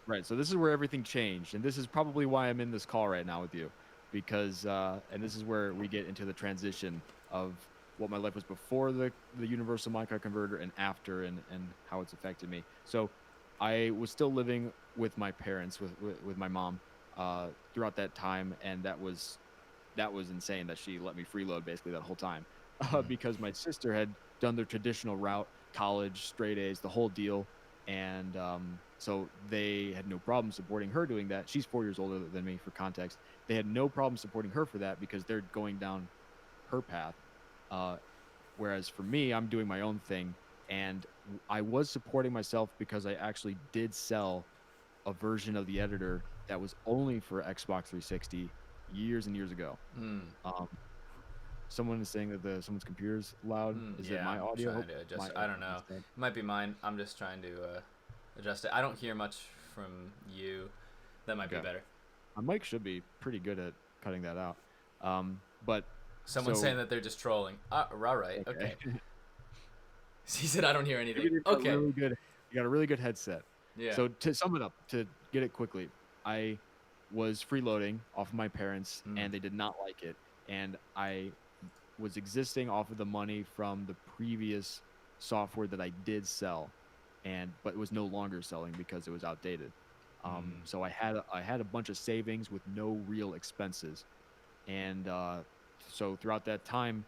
Right. So this is where everything changed, and this is probably why I'm in this call right now with you, because and this is where we get into the transition of what my life was before the universal minecart converter and after, and how it's affected me. So I was still living with my parents, with my mom, throughout that time, and that was insane that she let me freeload basically that whole time, Mm. because my sister had done the traditional route, college, straight A's, the whole deal, and so they had no problem supporting her doing that. She's 4 years older than me, for context. They had no problem supporting her for that because they're going down her path. Uh, Whereas for me, I'm doing my own thing, and I was supporting myself because I actually did sell a version of the editor that was only for Xbox 360 years and years ago. Mm. Um, Someone is saying that someone's computer's loud. Is it Yeah, my I'm audio? trying to My adjust. I don't know. instead. It might be mine. I'm just trying to adjust it. I don't hear much from you. That might be Okay. better. My mic should be pretty good at cutting that out. But Someone's so saying that they're just trolling. All right. okay. Okay. He said I don't hear anything. Maybe they've got Okay. really good. You got a really good headset. Yeah. So to sum it up, to get it quickly, I was freeloading off of my parents, Mm. and they did not like it, and I was existing off of the money from the previous software that I did sell, but it was no longer selling because it was outdated. So I had a bunch of savings with no real expenses, and so throughout that time,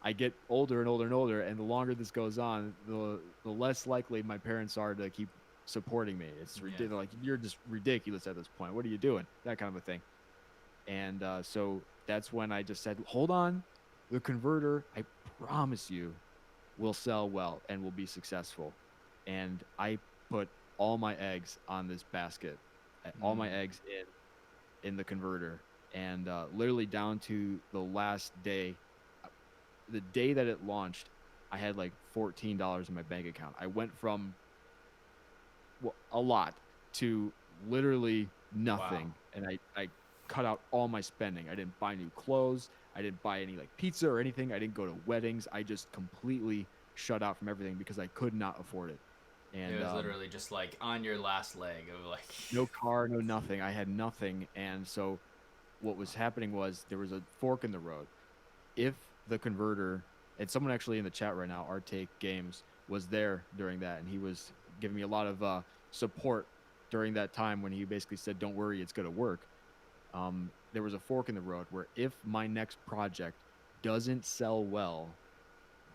I get older and older and older, and the longer this goes on, the less likely my parents are to keep supporting me. It's Yeah. ridiculous. Like, you're just ridiculous at this point. What are you doing? That kind of a thing. And so that's when I just said, hold on, the converter, I promise you, will sell well and will be successful. And I put all my eggs on this basket, all my eggs in the converter, and literally down to the last day, the day that it launched, I had like $14 in my bank account. I went from a lot to literally nothing. Wow. And I cut out all my spending. I didn't buy new clothes. I didn't buy any like pizza or anything. I didn't go to weddings. I just completely shut out from everything because I could not afford it. And It was literally just like on your last leg of like. no car, no nothing. I had nothing. And so what was happening was there was a fork in the road. If the converter, and someone actually in the chat right now, Artake Games, was there during that, and he was giving me a lot of support during that time when he basically said, don't worry, it's going to work. There was a fork in the road where if my next project doesn't sell well,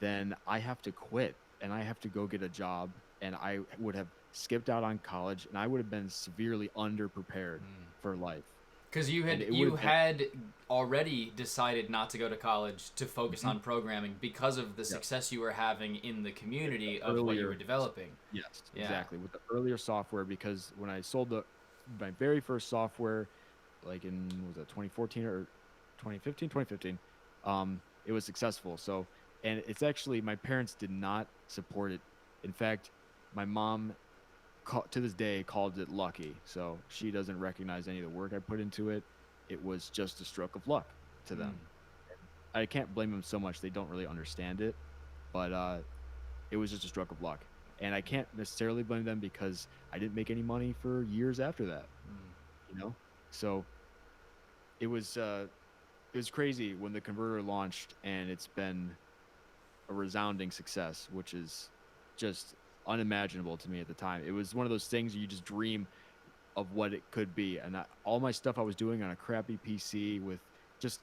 then I have to quit and I have to go get a job, and I would have skipped out on college, and I would have been severely underprepared for life. Because you had already decided not to go to college to focus on programming because of the success you were having in the community of what you were developing. Yes, Yeah. exactly. With the earlier software, because when I sold my very first software, like in, was it 2014 or 2015? 2015. It was successful. So, and it's actually, my parents did not support it. In fact, my mom to this day called it lucky. So she doesn't recognize any of the work I put into it. It was just a stroke of luck to them. I can't blame them so much. They don't really understand it, but it was just a stroke of luck. And I can't necessarily blame them because I didn't make any money for years after that, you know? So it was crazy when the converter launched, and it's been a resounding success, which is just unimaginable to me at the time. It was one of those things you just dream of what it could be. And all my stuff I was doing on a crappy PC with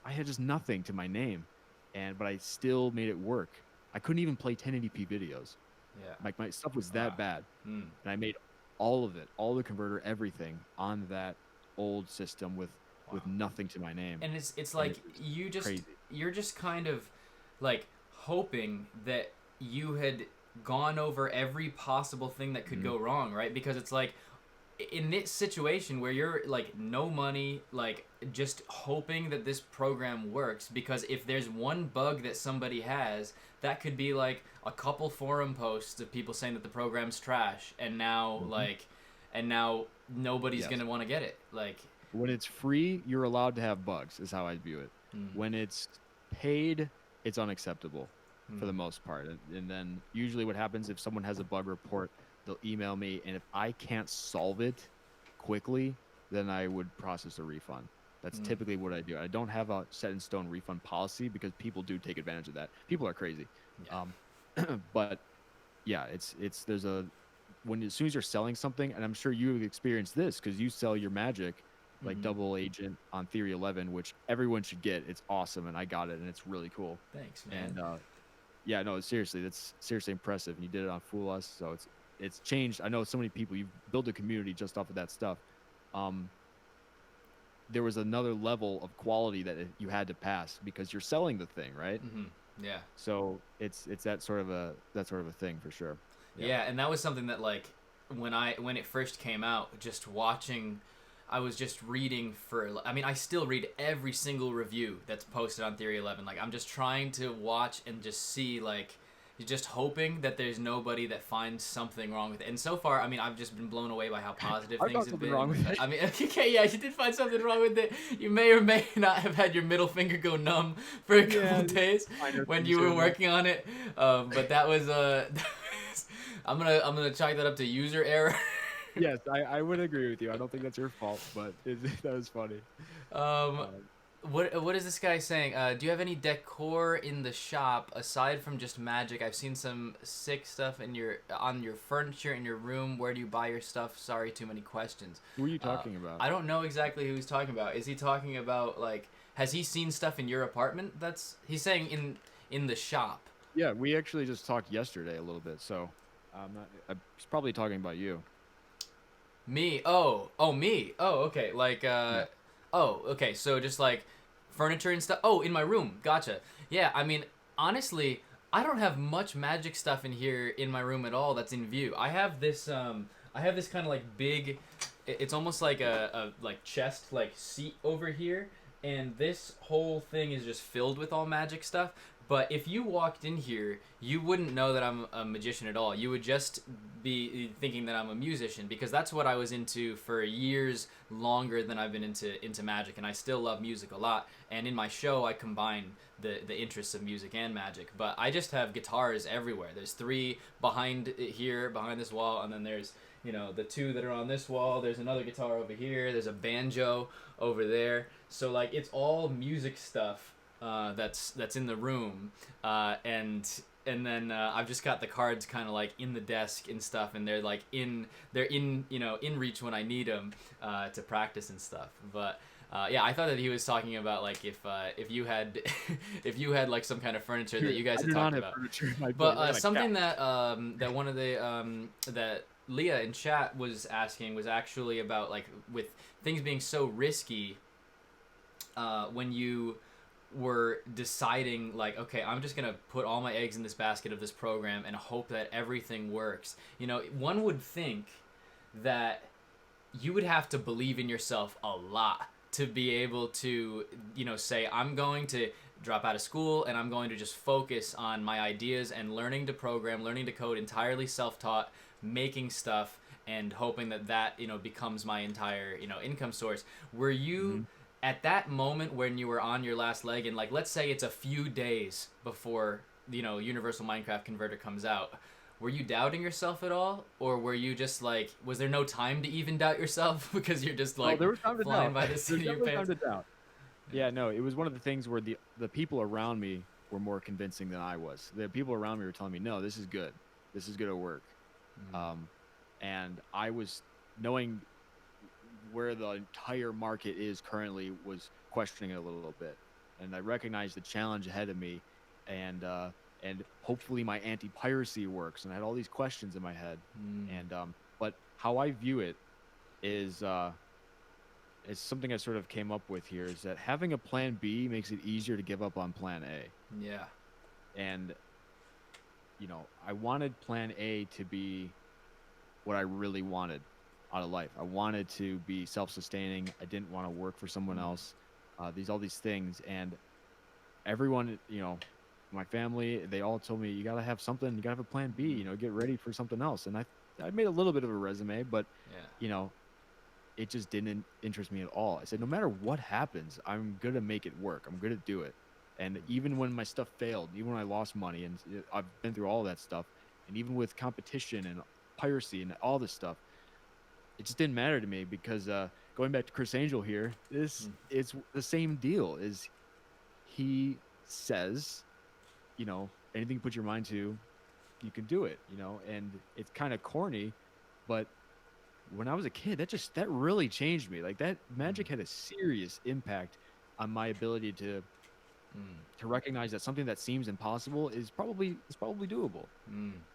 I had just nothing to my name, but I still made it work. I couldn't even play 1080p videos. Yeah. Like, my stuff was that bad. Mm. And I made all of it, all the converter, everything on that old system with nothing to my name. And it's like you're just kind of like hoping that you had gone over every possible thing that could go wrong, right? Because it's like in this situation where you're like no money, like just hoping that this program works, because if there's one bug that somebody has, that could be like a couple forum posts of people saying that the program's trash, and now now nobody's gonna want to get it. Like, when it's free, you're allowed to have bugs, is how I view it. When it's paid, it's unacceptable for the most part. And then usually what happens, if someone has a bug report, they'll email me, and if I can't solve it quickly, then I would process a refund. That's Mm, typically what I do. I don't have a set in stone refund policy because people do take advantage of that. People are crazy. yeah. Um, but yeah, it's there's a when as soon as you're selling something, and I'm sure you've experienced this because you sell your magic like Hmm. double agent on Theory 11, which everyone should get. It's awesome, and I got it, and it's really cool. Thanks, man. And yeah, no, seriously, that's seriously impressive. And you did it on Fool Us, so it's changed. I know so many people. You've built a community just off of that stuff. Um, there was another level of quality that you had to pass because you're selling the thing, right? Hmm. Yeah. So it's that sort of a thing for sure. Yeah. Yeah, and that was something that like when it first came out, just watching, I was just reading for. I mean, I still read every single review that's posted on Theory 11. Like, I'm just trying to watch and just see like. Just hoping that there's nobody that finds something wrong with it. And so far, I mean, I've just been blown away by how positive I things found have something been. wrong with it. I mean, okay, yeah, you did find something wrong with it. You may or may not have had your middle finger go numb for a couple Yeah, days minor when things you here were and there. working on it. But that was I'm gonna chalk that up to user error. Yes, I would agree with you. I don't think that's your fault, but that was funny. um, Um, what is this guy saying? Do you have any decor in the shop aside from just magic? I've seen some sick stuff on your furniture in your room. Where do you buy your stuff? Sorry, too many questions. who are you Uh, talking about? I don't know exactly who he's talking about. Is he talking about like has he seen stuff in your apartment? That's he's saying in the shop. Yeah, we actually just talked yesterday a little bit, so I was probably talking about you. Me? Oh, me. Oh, okay. Like, Yeah. oh, okay. So just like furniture and stuff. Oh, in my room. Gotcha. Yeah. I mean, honestly, I don't have much magic stuff in here in my room at all. That's in view. I have this kind of like big. It's almost like a like chest like seat over here, and this whole thing is just filled with all magic stuff. But if you walked in here, you wouldn't know that I'm a magician at all. You would just be thinking that I'm a musician because that's what I was into for years longer than I've been into magic, and I still love music a lot. And in my show, I combine the interests of music and magic. But I just have guitars everywhere. There's three behind it here, behind this wall, and then there's the two that are on this wall. There's another guitar over here. There's a banjo over there. So like it's all music stuff that's in the room, and then I've just got the cards kind of like in the desk and stuff, and they're in in reach when I need them to practice and stuff. But yeah, I thought that he was talking about like if you had if you had like some kind of furniture that you guys I had do not talked have about. furniture in my But place. I got a something cat. that one of the that Leah in chat was asking was actually about like with things being so risky when you were deciding like okay, I'm just gonna put all my eggs in this basket of this program and hope that everything works. One would think that you would have to believe in yourself a lot to be able to say I'm going to drop out of school and I'm going to just focus on my ideas and learning to program, learning to code entirely self-taught, making stuff and hoping that becomes my entire income source. Were you Mhm. at that moment when you were on your last leg and like let's say it's a few days before Universal Minecraft Converter comes out, were you doubting yourself at all, or were you just like was there no time to even doubt yourself because you're just Oh, like there was time to flying doubt. by the seat There's of your definitely time pants? to doubt. Yeah, no, it was one of the things where the people around me were more convincing than I was. The people around me were telling me, "No, this is good. This is gonna work." Um, and I was knowing where the entire market is currently was questioning it a little bit, and I recognized the challenge ahead of me, and hopefully my anti-piracy works. And I had all these questions in my head, and but how I view it is it's something I sort of came up with here is that having a plan B makes it easier to give up on plan A. Yeah. And I wanted plan A to be what I really wanted out of life. I wanted to be self-sustaining. I didn't want to work for someone else. All these things, and everyone, my family, they all told me you gotta have something. You gotta have a plan B. Get ready for something else. And I made a little bit of a resume, but Yeah. it just didn't interest me at all. I said, no matter what happens, I'm gonna make it work. I'm gonna do it. And even when my stuff failed, even when I lost money, and I've been through all that stuff, and even with competition and piracy and all this stuff, it just didn't matter to me because going back to Chris Angel here, it's the same deal. Is he says, anything you put your mind to, you can do it. And it's kind of corny, but when I was a kid, that really changed me. Like that magic had a serious impact on my ability to recognize that something that seems impossible is probably doable.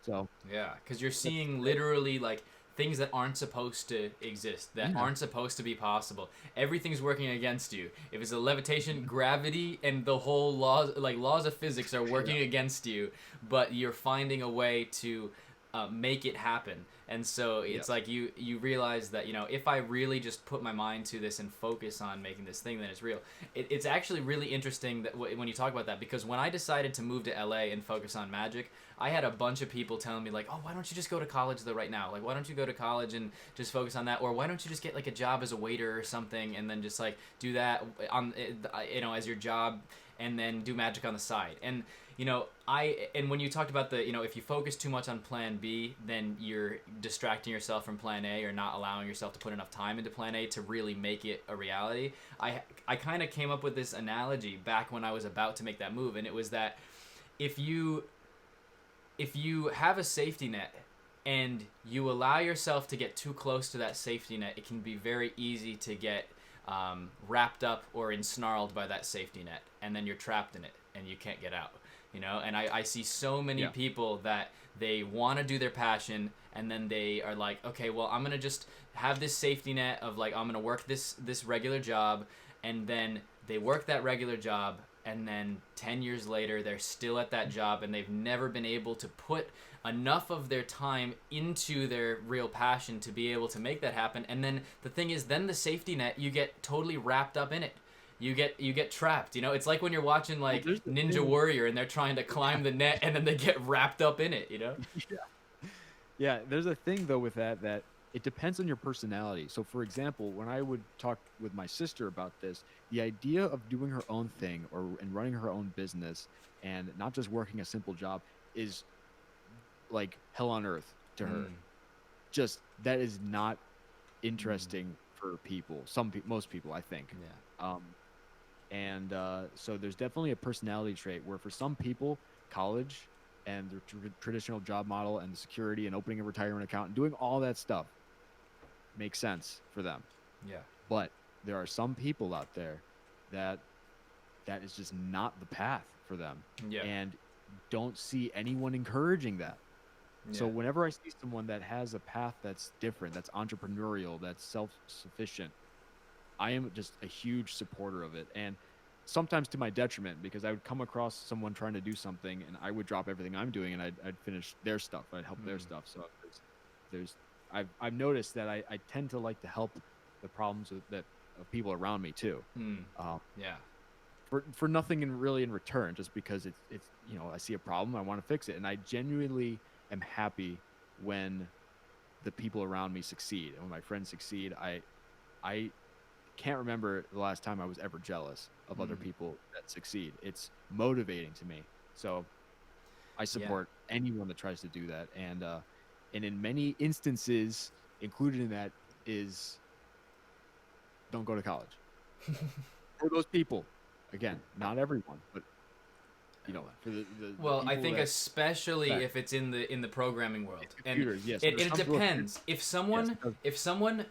So Yeah, because you're seeing literally like things that aren't supposed to exist, that aren't supposed to be possible. Everything's working against you. If it's a levitation, gravity and the whole laws of physics are working against you, but you're finding a way to make it happen. And so it's like you realize that, if I really just put my mind to this and focus on making this thing, then it's real. It's actually really interesting that when you talk about that, because when I decided to move to LA and focus on magic, I had a bunch of people telling me like, oh, why don't you just go to college though right now? Like, why don't you go to college and just focus on that? Or why don't you just get like a job as a waiter or something and then just like do that on, as your job and then do magic on the side. And and when you talked about the, if you focus too much on plan B, then you're distracting yourself from plan A or not allowing yourself to put enough time into plan A to really make it a reality. I kind of came up with this analogy back when I was about to make that move, and it was that if you have a safety net and you allow yourself to get too close to that safety net, it can be very easy to get wrapped up or ensnarled by that safety net, and then you're trapped in it and you can't get out. And I see so many people that they want to do their passion, and then they are like, okay, well, I'm going to just have this safety net of like, I'm going to work this regular job, and then they work that regular job, and then 10 years later, they're still at that job, and they've never been able to put enough of their time into their real passion to be able to make that happen. And then the thing is, then the safety net, you get totally wrapped up in it. You get trapped. It's like when you're watching like Ninja Warrior and they're trying to climb the net and then they get wrapped up in it. Yeah, there's a thing though with that it depends on your personality. So for example, when I would talk with my sister about this, the idea of doing her own thing and running her own business and not just working a simple job is like hell on earth to her. Just that is not interesting for people. Most people, I think. So there's definitely a personality trait where for some people, college and the traditional job model and the security and opening a retirement account and doing all that stuff makes sense for them. Yeah. But there are some people out there that is just not the path for them. Yeah. And don't see anyone encouraging that. Yeah. So whenever I see someone that has a path that's different, that's entrepreneurial, that's self-sufficient, I am just a huge supporter of it. And sometimes to my detriment, because I would come across someone trying to do something and I would drop everything I'm doing and I'd finish their stuff. I'd help their stuff. So I've noticed that I tend to like to help the problems of people around me too. For nothing really in return, just because it's I see a problem, I want to fix it. And I genuinely am happy when the people around me succeed and when my friends succeed. I can't remember the last time I was ever jealous of other people that succeed. It's motivating to me. So I support anyone that tries to do that. And in many instances, included in that is don't go to college. For those people, again, not everyone, but for the I think especially if it's in the programming world, and it depends. If someone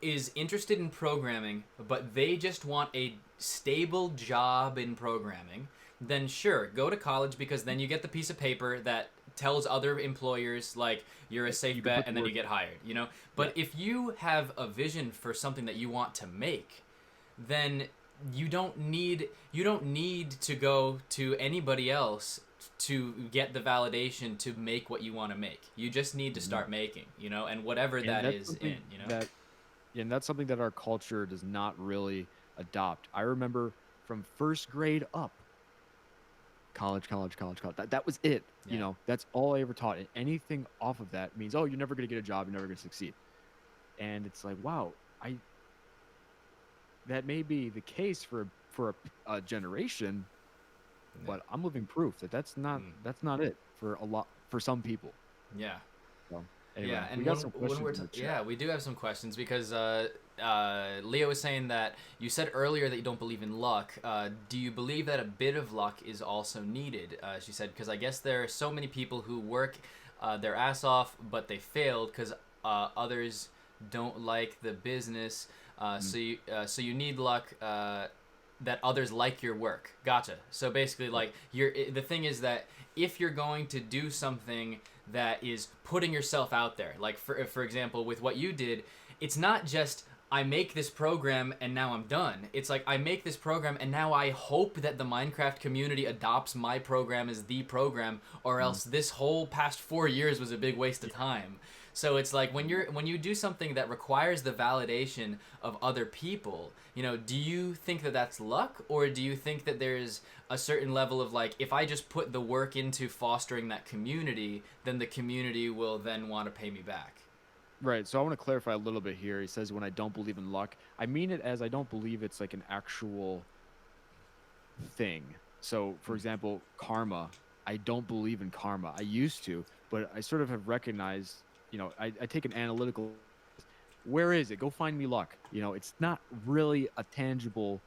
is interested in programming, but they just want a stable job in programming, then sure, go to college, because then you get the piece of paper that tells other employers like you're a safe bet, and then you get hired. But if you have a vision for something that you want to make, then you don't need to go to anybody else to get the validation to make what you want to make. You just need to start making, and whatever that is in, and that's something that our culture does not really adopt. I remember from first grade up, college. That was it. Yeah. That's all I ever taught. And anything off of that means, oh, you're never going to get a job. You're never going to succeed. And it's like, wow, that may be the case for a generation, but I'm living proof that that's not it for some people. Yeah. So, anyway, and we do have some questions because Leo was saying that you said earlier that you don't believe in luck. Do you believe that a bit of luck is also needed? She said, because I guess there are so many people who work their ass off, but they failed because others don't like the business. Mm. So you need luck that others like your work. Gotcha. So basically, like the thing is that if you're going to do something that is putting yourself out there, like for example, with what you did, it's not just I make this program and now I'm done. It's like I make this program and now I hope that the Minecraft community adopts my program as the program, or Mm. else this whole past 4 years was a big waste of time. So it's like when you do something that requires the validation of other people, do you think that that's luck, or do you think that there's a certain level of like, if I just put the work into fostering that community, then the community will then want to pay me back? Right. So I want to clarify a little bit here. He says when I don't believe in luck, I mean it as I don't believe it's like an actual thing. So, for example, karma. I don't believe in karma. I used to, but I sort of have recognized, I take an analytical, where is it? Go find me luck. It's not really a tangible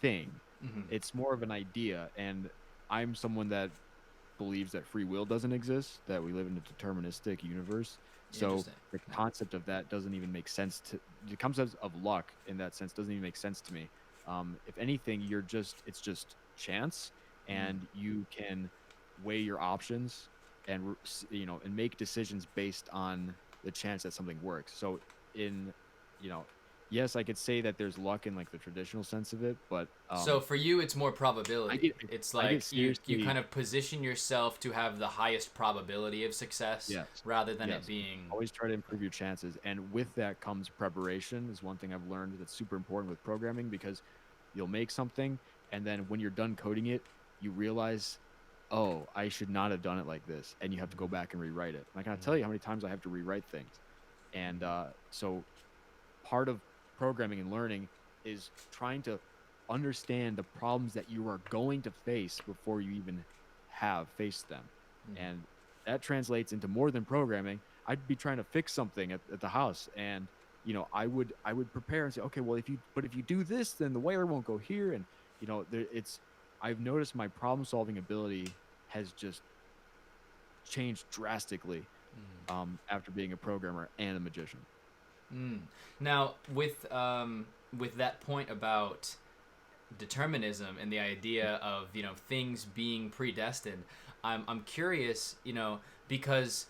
thing. Mm-hmm. It's more of an idea. And I'm someone that believes that free will doesn't exist, that we live in a deterministic universe. So Interesting. the concept of that doesn't even make sense to the concept of luck in that sense doesn't even make sense to me. If anything, it's just chance, Mm. and you can weigh your options and and make decisions based on the chance that something works. So in you know, yes, I could say that there's luck in like the traditional sense of it, but So for you, it's more I probability. get It's I get like you seriously. kind of position yourself to have the highest probability of success Yes. rather than it Yes. being. Always try to improve your chances. And with that comes preparation, is one thing I've learned that's super important with programming, because you'll make something and then when you're done coding it, you realize, oh, I should not have done it like this. And you have to go back and rewrite it. And I can't tell you how many times I have to rewrite things. And so part of programming and learning is trying to understand the problems that you are going to face before you even have faced them. And that translates into more than programming. I'd be trying to fix something at the house, and I would prepare and say, okay, well, if you do this, then the wire won't go here. And it's I've noticed my problem solving ability has just changed drastically after being a programmer and a magician. Mm. Now, with that point about determinism and the idea of things being predestined, I'm curious, because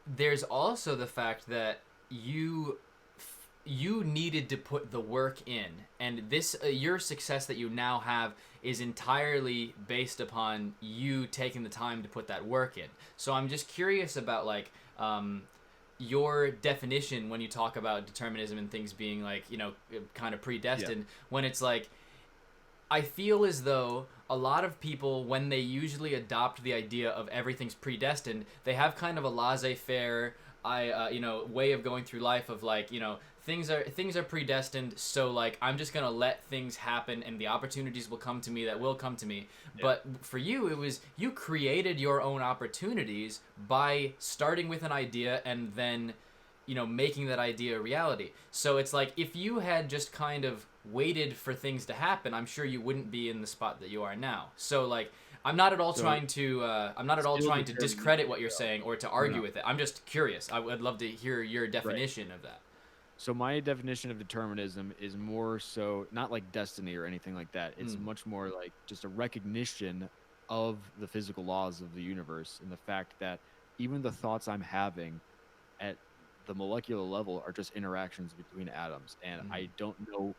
there's also the fact that you needed to put the work in, and this your success that you now have is entirely based upon you taking the time to put that work in. So I'm just curious about like your definition when you talk about determinism and things being like kind of Yeah. predestined, when it's like I feel as though a lot of people, when they usually adopt the idea of everything's predestined, they have kind of a laissez-faire, way of going through life of like, things are predestined. So like, I'm just gonna let things happen, and the opportunities will come to me that will come to me. Yeah. But for you, it was you created your own opportunities by starting with an idea and then making that idea a reality. So it's like if you had just kind of waited for things to happen, I'm sure you wouldn't be in the spot that you are now. So like So I'm not at all still trying to discredit deterministic what you're though. saying or to No, argue no. with it. I'm just curious. I would love to hear your Right. definition of that. So my definition of determinism is more so not like destiny or anything like that. It's Mm. much more like just a recognition of the physical laws of the universe, and the fact that even the thoughts I'm having at the molecular level are just interactions between atoms, and Mm. I don't know,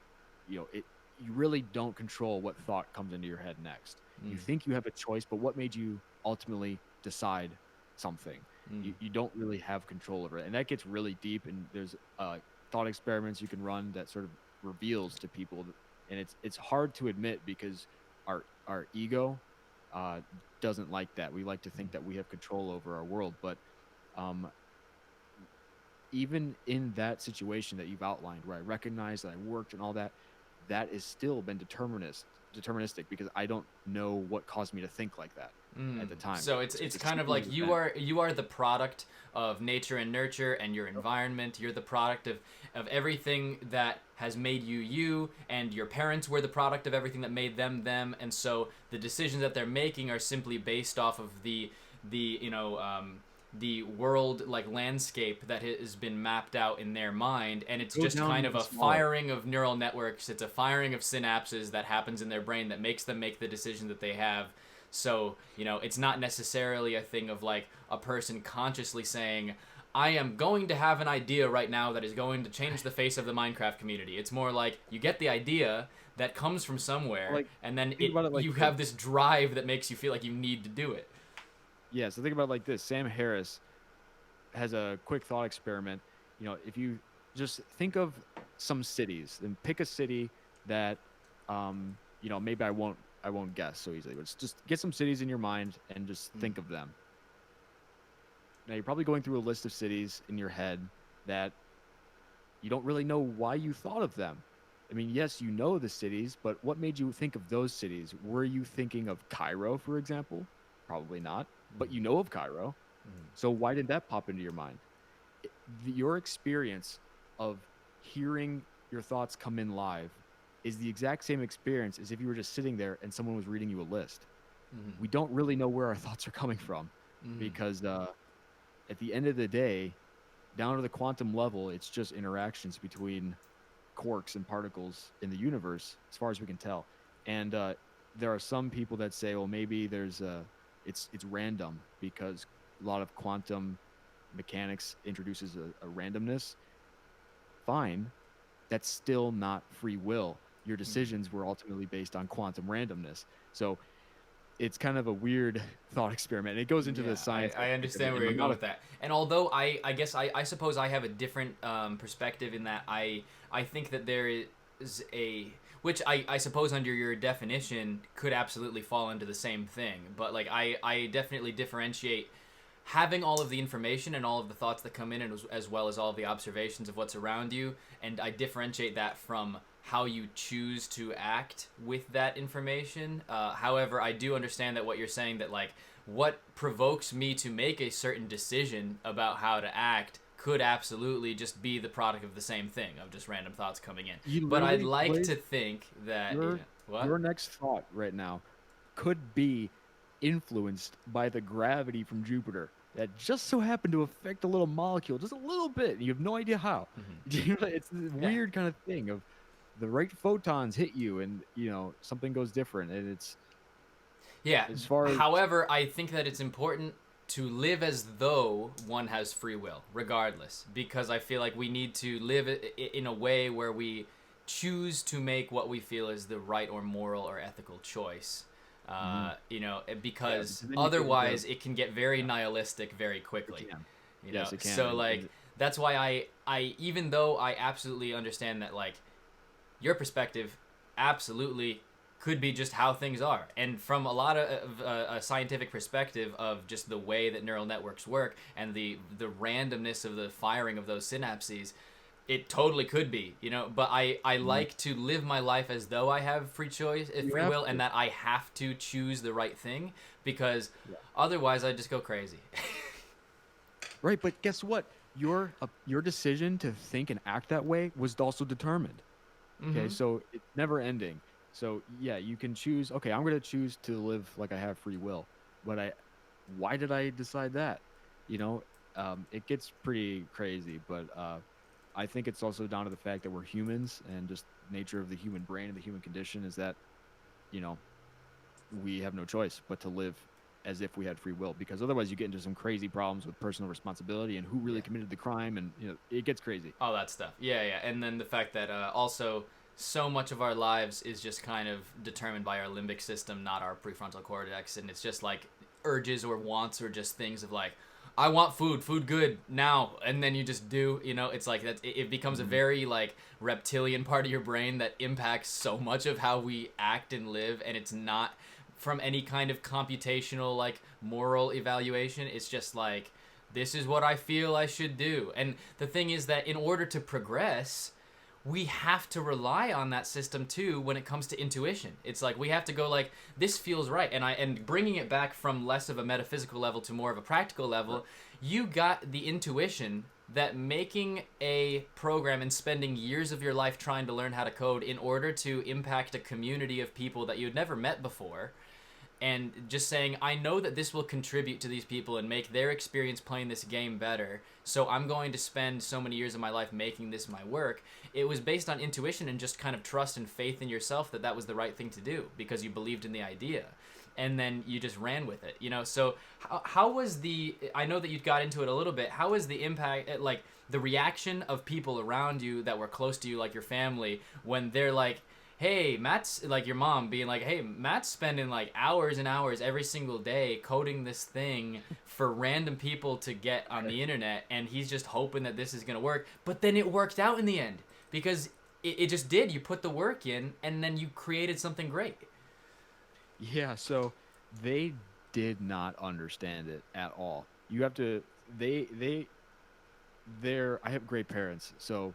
it you really don't control what thought comes into your head next. You Mm. think you have a choice, but what made you ultimately decide something? Mm. You don't really have control over it, and that gets really deep, and there's thought experiments you can run that sort of reveals to people and it's hard to admit because our ego uh, doesn't like that. We like to think that we have control over our world, but um, even in that situation that you've outlined, where I recognize that I worked and all that, that is still been deterministic because I don't know what caused me to think like that at the time. So it's a kind of sequence like of you events. are the product of nature and nurture and your environment. You're the product of everything that has made you you, and your parents were the product of everything that made them them. And so the decisions that they're making are simply based off of the the world like landscape that has been mapped out in their mind, and it's Go just down kind of even a smaller. firing of neural networks. It's a firing of synapses that happens in their brain that makes them make the decision that they have. So, it's not necessarily a thing of like a person consciously saying, I am going to have an idea right now that is going to change the face of the Minecraft community. It's more like you get the idea that comes from somewhere, Like, and then think about it like you this. have this drive that makes you feel like you need to do it. Yeah, so think about it like this. Sam Harris has a quick thought experiment. If you just think of some cities and pick a city that, maybe I won't guess so easily. But just get some cities in your mind and just think of them. Now you're probably going through a list of cities in your head that you don't really know why you thought of them. I mean, yes, you know the cities, but what made you think of those cities? Were you thinking of Cairo, for example? Probably not, but you know of Cairo. So why did that pop into your mind? Your experience of hearing your thoughts come in live is the exact same experience as if you were just sitting there and someone was reading you a list. We don't really know where our thoughts are coming from because at the end of the day, down to the quantum level, it's just interactions between quarks and particles in the universe, as far as we can tell. And there are some people that say, well, maybe it's random because a lot of quantum mechanics introduces a randomness. Fine, that's still not free will. Your decisions were ultimately based on quantum randomness. So it's kind of a weird thought experiment. It goes into Yeah, the I, science I aspect of it. understand where And you're I'm going not a with that. And although I guess I suppose I have a different perspective in that I think that there is which I suppose under your definition could absolutely fall into the same thing. But like I definitely differentiate having all of the information and all of the thoughts that come in, and as well as all of the observations of what's around you, and I differentiate that from how you choose to act with that information. However, I do understand that what you're saying, that like what provokes me to make a certain decision about how to act could absolutely just be the product of the same thing of just random thoughts coming in. You But I'd literally, like Blaze, to think that your what? your next thought right now could be influenced by the gravity from Jupiter that just so happened to affect a little molecule just a little bit. And you have no idea how. It's this Yeah. weird kind of thing of the right photons hit you, and something goes different. And it's Yeah. as far as However, I think that it's important to live as though one has free will, regardless, because I feel like we need to live in a way where we choose to make what we feel is the right or moral or ethical choice. Mhm. Yeah, Because because then you get into otherwise it can get very yeah, nihilistic very it quickly. can. Yes, it can. So like that's why I even though I absolutely understand that like your perspective absolutely could be just how things are, and from a lot of a scientific perspective of just the way that neural networks work and the randomness of the firing of those synapses, it totally could be, but I Mhm. like to live my life as though I have free choice, You free have will, and to. that I have to choose the right thing, because Yeah. otherwise I just go crazy. Right, but guess what? Your decision to think and act that way was also determined. Okay, Mm-hmm. so it's never ending. So yeah, you can choose. Okay, I'm gonna choose to live like I have free will, but why did I decide that? You know, it gets pretty crazy. But I think it's also down to the fact that we're humans, and just nature of the human brain and the human condition is that you know we have no choice but to live as if we had free will, because otherwise you get into some crazy problems with personal responsibility and who really Yeah. committed the crime, and it gets crazy. All that stuff. Yeah, yeah. And then the fact that also so much of our lives is just kind of determined by our limbic system, not our prefrontal cortex. And it's just like urges or wants or just things of like, I want food good now. And then you just do, it's like that. It becomes a Hmm. very like reptilian part of your brain that impacts so much of how we act and live. And it's not from any kind of computational like moral evaluation. It's just like, this is what I feel I should do. And the thing is that in order to progress, we have to rely on that system too when it comes to intuition. It's like we have to go like, this feels right. And bringing it back from less of a metaphysical level to more of a practical level, you got the intuition that making a program and spending years of your life trying to learn how to code in order to impact a community of people that you had never met before, and just saying, I know that this will contribute to these people and make their experience playing this game better, so I'm going to spend so many years of my life making this my work. It was based on intuition and just kind of trust and faith in yourself that that was the right thing to do because you believed in the idea. And then you just ran with it, you know? So how was the, I know that you got into it a little bit, how was the impact, like the reaction of people around you that were close to you, like your family, when they're like, hey, Matt's, like your mom being like, hey, Matt's spending like hours and hours every single day coding this thing for random people to get on the internet, and he's just hoping that this is going to work. But then it worked out in the end because it just did. You put the work in, and then you created something great. Yeah, so they did not understand it at all. You have to, I have great parents, so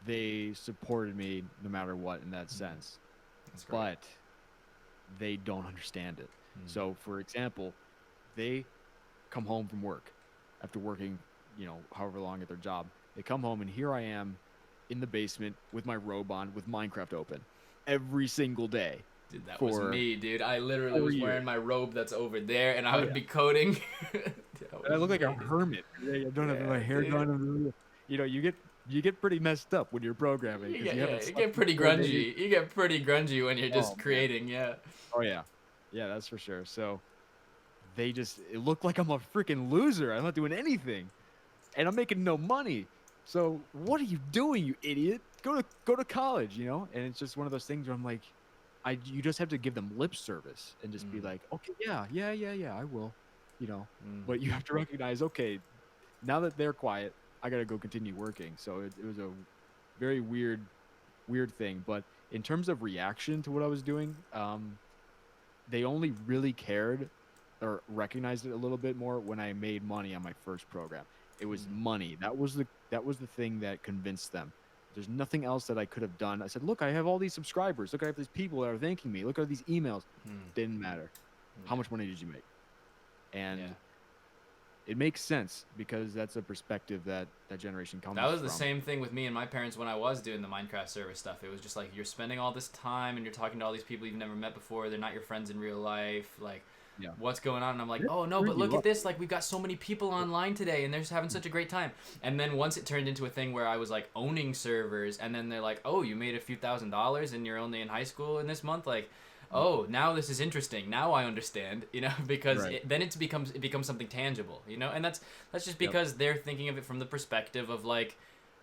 they supported me no matter what in that sense. That's great. But they don't understand it. So, for example, they come home from work after working, however long at their job. They come home, and here I am in the basement with my robe on, with Minecraft open, every single day. Dude, that was me, dude. I literally was wearing my robe that's over there, and I would be coding. I look like a hermit. I don't have my hair done. You get pretty messed up when you're programming. You get pretty grungy. You get pretty grungy when you're just creating, yeah. Oh, yeah. Yeah, that's for sure. So it looked like I'm a freaking loser. I'm not doing anything. And I'm making no money. So what are you doing, you idiot? Go to college, And it's just one of those things where I'm like, you just have to give them lip service and just be like, okay, yeah, I will, But you have to recognize, okay, now that they're quiet, I gotta go continue working. So it was a very weird thing. But in terms of reaction to what I was doing, they only really cared or recognized it a little bit more when I made money on my first program. It was money. That was the thing that convinced them. There's nothing else that I could have done. I said, look, I have all these subscribers. Look, I have these people that are thanking me. Look at these emails. Didn't matter. How much money did you make? And it makes sense because that's a perspective that generation comes from. That was the same thing with me and my parents when I was doing the Minecraft server stuff. It was just like, you're spending all this time and you're talking to all these people you've never met before. They're not your friends in real life. Like, what's going on? And I'm like, oh no, but look at this. Like, we've got so many people online today and they're just having such a great time. And then once it turned into a thing where I was like owning servers, and then they're like, oh, you made a few $1,000s and you're only in high school in this month. Like, oh, now this is interesting. Now I understand, because then it becomes something tangible, and that's just because they're thinking of it from the perspective of like,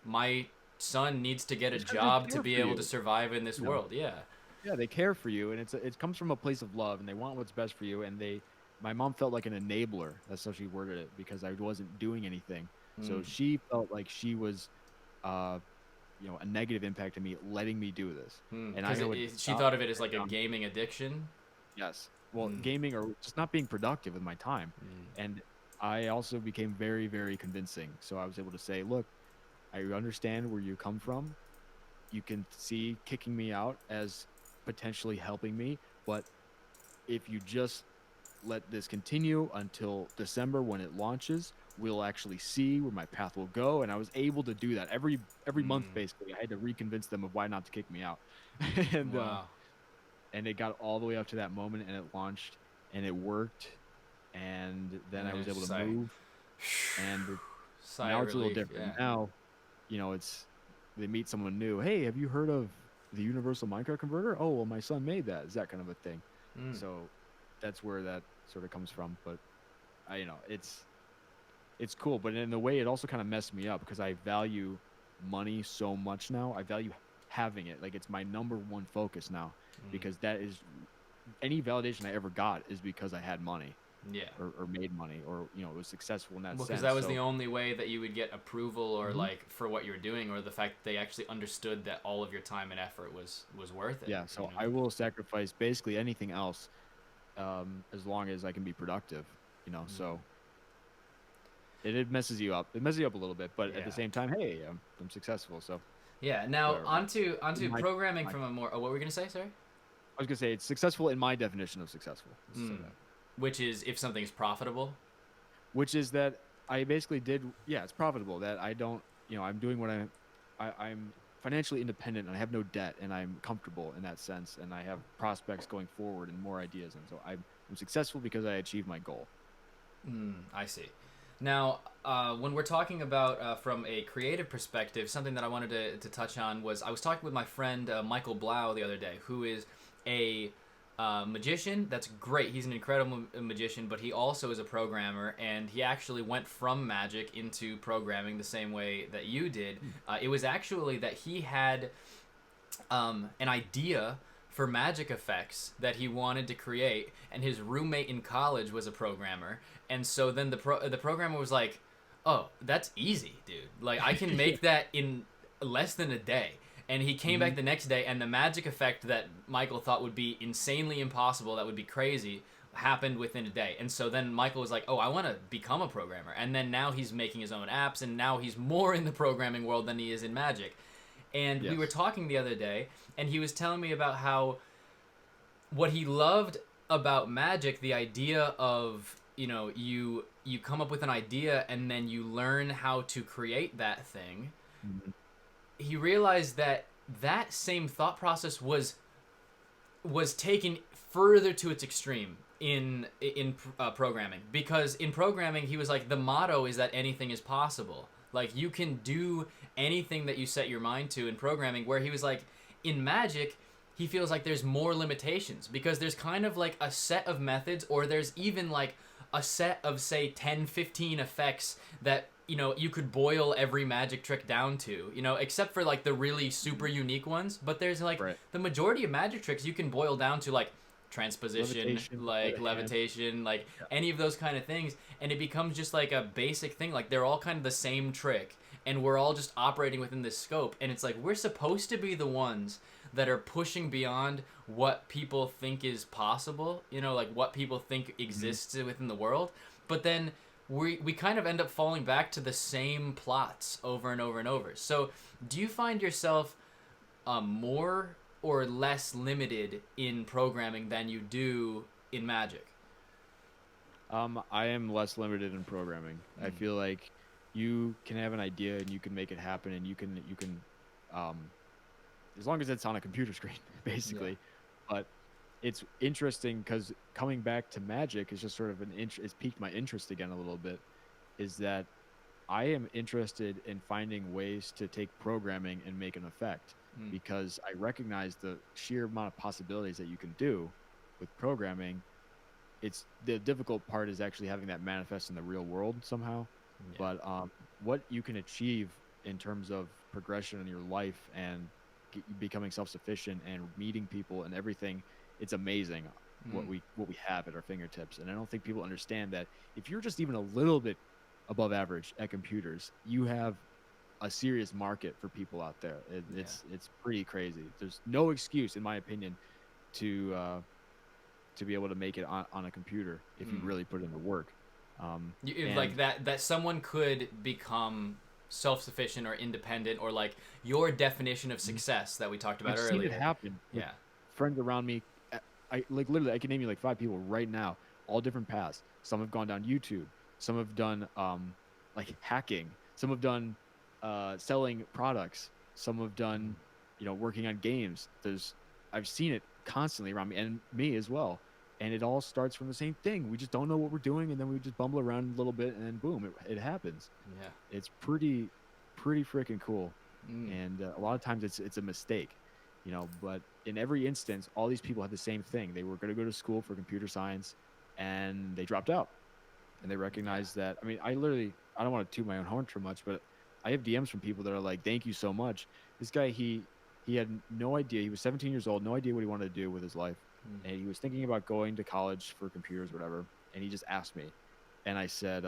my son needs to get a job to be able to survive in this world. Yeah, they care for you, and it comes from a place of love, and they want what's best for you. And my mom felt like an enabler. That's how she worded it, because I wasn't doing anything. So she felt like she was, a negative impact to me, letting me do this. And she thought of it as like a gaming addiction. Yes. Well, gaming or just not being productive with my time. And I also became very, very convincing. So I was able to say, look, I understand where you come from. You can see kicking me out as potentially helping me, but if you just let this continue until December when it launches, we'll actually see where my path will go. And I was able to do that every month. Basically, I had to reconvince them of why not to kick me out. And and it got all the way up to that moment, and it launched, and it worked, and then I was able to move. And now it's a little different. Now, they meet someone new. Hey, have you heard of the universal Minecraft converter? Oh, well, my son made that. Is that kind of a thing? So that's where that sort of comes from. But it's cool. But in a way, it also kind of messed me up because I value money so much now. I value having it. Like, it's my number one focus now, because that is, any validation I ever got is because I had money. Or made money, or was successful in that sense. Because that was the only way that you would get approval, or like for what you were doing, or the fact that they actually understood that all of your time and effort was worth it. Yeah, so I will sacrifice basically anything else, as long as I can be productive. So it messes you up. It messes you up a little bit, but at the same time, hey, I'm successful. So Yeah. Now whatever. onto My, programming my, from a more. Oh, what were we gonna say? Sorry. I was gonna say it's successful in my definition of successful. Let's say Mm. that, Which is if something's profitable. which is that I basically did. Yeah, it's profitable. That I don't. I'm doing what I'm financially independent and I have no debt and I'm comfortable in that sense and I have prospects going forward and more ideas and so I'm successful because I achieved my goal. I see. Now, when we're talking about from a creative perspective, something that I wanted to touch on was I was talking with my friend Michael Blau the other day, who is a magician. That's great. He's an incredible magician, but he also is a programmer, and he actually went from magic into programming the same way that you did. It was actually that he had an idea for magic effects that he wanted to create, and his roommate in college was a programmer, and so then the programmer was like, "Oh, that's easy, dude. Like I can Yeah. make that in less than a day." And he came Hmm. back the next day, and the magic effect that Michael thought would be insanely impossible, that would be crazy, happened within a day. And so then Michael was like, "Oh, I want to become a programmer." And then now he's making his own apps, and now he's more in the programming world than he is in magic. And we were Yes. talking the other day, and he was telling me about how what he loved about magic, the idea of you come up with an idea and then you learn how to create that thing. Mhm. He realized that that same thought process was taken further to its extreme in programming, because in programming he was like, the motto is that anything is possible, like you can do anything that you set your mind to in programming, where he was like, in magic he feels like there's more limitations because there's kind of like a set of methods, or there's even like a set of say 10, 15 effects that you could boil every magic trick down to, except for like the really super unique ones. But there's like Right. the majority of magic tricks you can boil down to like transposition, Levitation, sleight like of hand. levitation, like Yeah. any of those kind of things, and it becomes just like a basic thing. Like they're all kind of the same trick, and we're all just operating within this scope. And it's like we're supposed to be the ones that are pushing beyond what people think is possible, like what people think Mhm. exists within the world. But then we kind of end up falling back to the same plots over and over and over. So, do you find yourself more or less limited in programming than you do in Magic? I am less limited in programming. I Mm. feel like you can have an idea and you can make it happen and you can um as long as it's on a computer screen Yeah. basically. But it's interesting because coming back to magic is just sort of it's piqued my interest again a little bit, is that I am interested in finding ways to take programming and make an effect, Mm. because I recognize the sheer amount of possibilities that you can do with programming. It's the difficult part is actually having that manifest in the real world somehow. Yeah. But what you can achieve in terms of progression in your life and becoming self-sufficient and meeting people and everything, it's amazing Mm. what we have at our fingertips. And I don't think people understand that if you're just even a little bit above average at computers, you have a serious market for people out there. Yeah. It's pretty crazy. There's no excuse, in my opinion, to be able to make it on a computer if you Mm. really put in the work. Like And that someone could become self-sufficient or independent, or like your definition of success that we talked about I've seen it earlier. happen with Yeah. friends around me. I like literally I can name you like 5 people right now, all different paths. Some have gone down YouTube. Some have done like hacking. Some have done selling products. Some have done working on games. I've seen it constantly around me and me as well. And it all starts from the same thing. We just don't know what we're doing, and then we just bumble around a little bit, and then boom, it happens. Yeah. It's pretty freaking cool. Mm. And a lot of times it's a mistake, but in every instance all these people had the same thing. They were going to go to school for computer science and they dropped out, and they Yeah. recognized that. I mean, I don't want to toot my own horn too much, but I have DMs from people that are like, thank you so much. This guy, he had no idea. He was 17 years old, no idea what he wanted to do with his life, Mm. and he was thinking about going to college for computers, whatever. And he just asked me, and I said,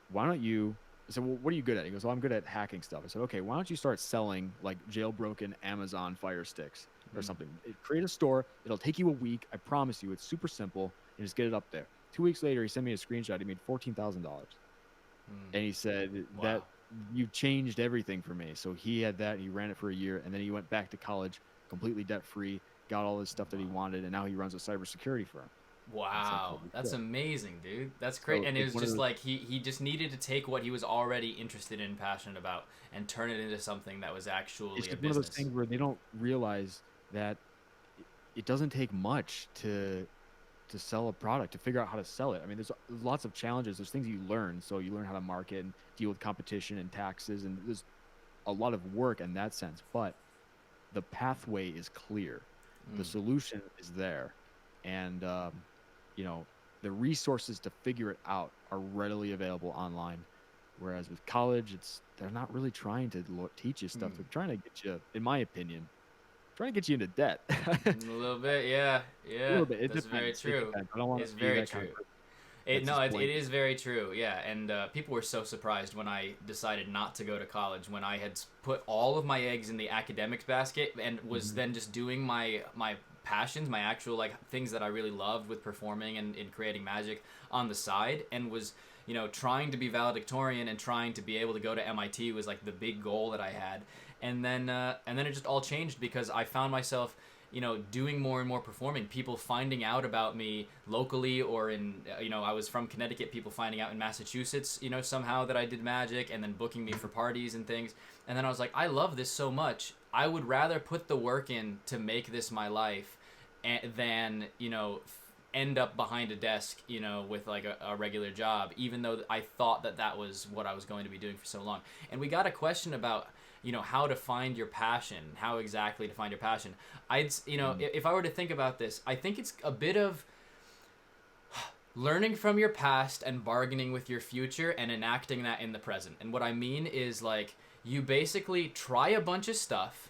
why don't you? I said, well, what are you good at? He goes, well, I'm good at hacking stuff. I said, okay, why don't you start selling like jailbroken Amazon Fire Sticks or Mm. something? Create a store. It'll take you a week. I promise you. It's super simple. And just get it up there. 2 weeks later, he sent me a screenshot. He made $14,000. Mm. And he said that Wow. you changed everything for me. So he had that, he ran it for a year, and then he went back to college completely debt free, got all this stuff that he wanted, and now he runs a cybersecurity firm. It's like, Wow, holy that's shit. amazing, dude. That's great. So And it it's was one of just those. like he just needed to take what he was already interested in, passionate about, and turn it into something that was It's actually a just one of those business. things where they don't realize that it doesn't take much to sell a product, to figure out how to sell it. I mean, there's lots of challenges. There's things you learn. So you learn how to market and deal with competition and taxes, and there's a lot of work in that sense. But the pathway is clear. The Mm. solution is there, and you know, the resources to figure it out are readily available online. Whereas with college, they're not really trying to teach you stuff. Mm. They're trying to get you, in my opinion, trying to get you into debt. A little bit, yeah, A yeah. little bit. It That's very depends. It true. depends. I don't want It's to be very that kind true. of person It that's no, just it blanket. is very true. Yeah, and people were so surprised when I decided not to go to college, when I had put all of my eggs in the academics basket and was Mhm. then just doing my passions, my actual like things that I really loved with performing and in creating magic on the side, and was trying to be valedictorian and trying to be able to go to MIT was like the big goal that I had, and then it just all changed because I found myself doing more and more performing, people finding out about me locally or in, I was from Connecticut, people finding out in Massachusetts, somehow that I did magic and then booking me for parties and things. And then I was like, I love this so much. I would rather put the work in to make this my life than, end up behind a desk, with like a regular job, even though I thought that that was what I was going to be doing for so long. And we got a question about, how to find your passion, how exactly to find your passion. Mhm. If I were to think about this, I think it's a bit of learning from your past and bargaining with your future and enacting that in the present. And what I mean is like you basically try a bunch of stuff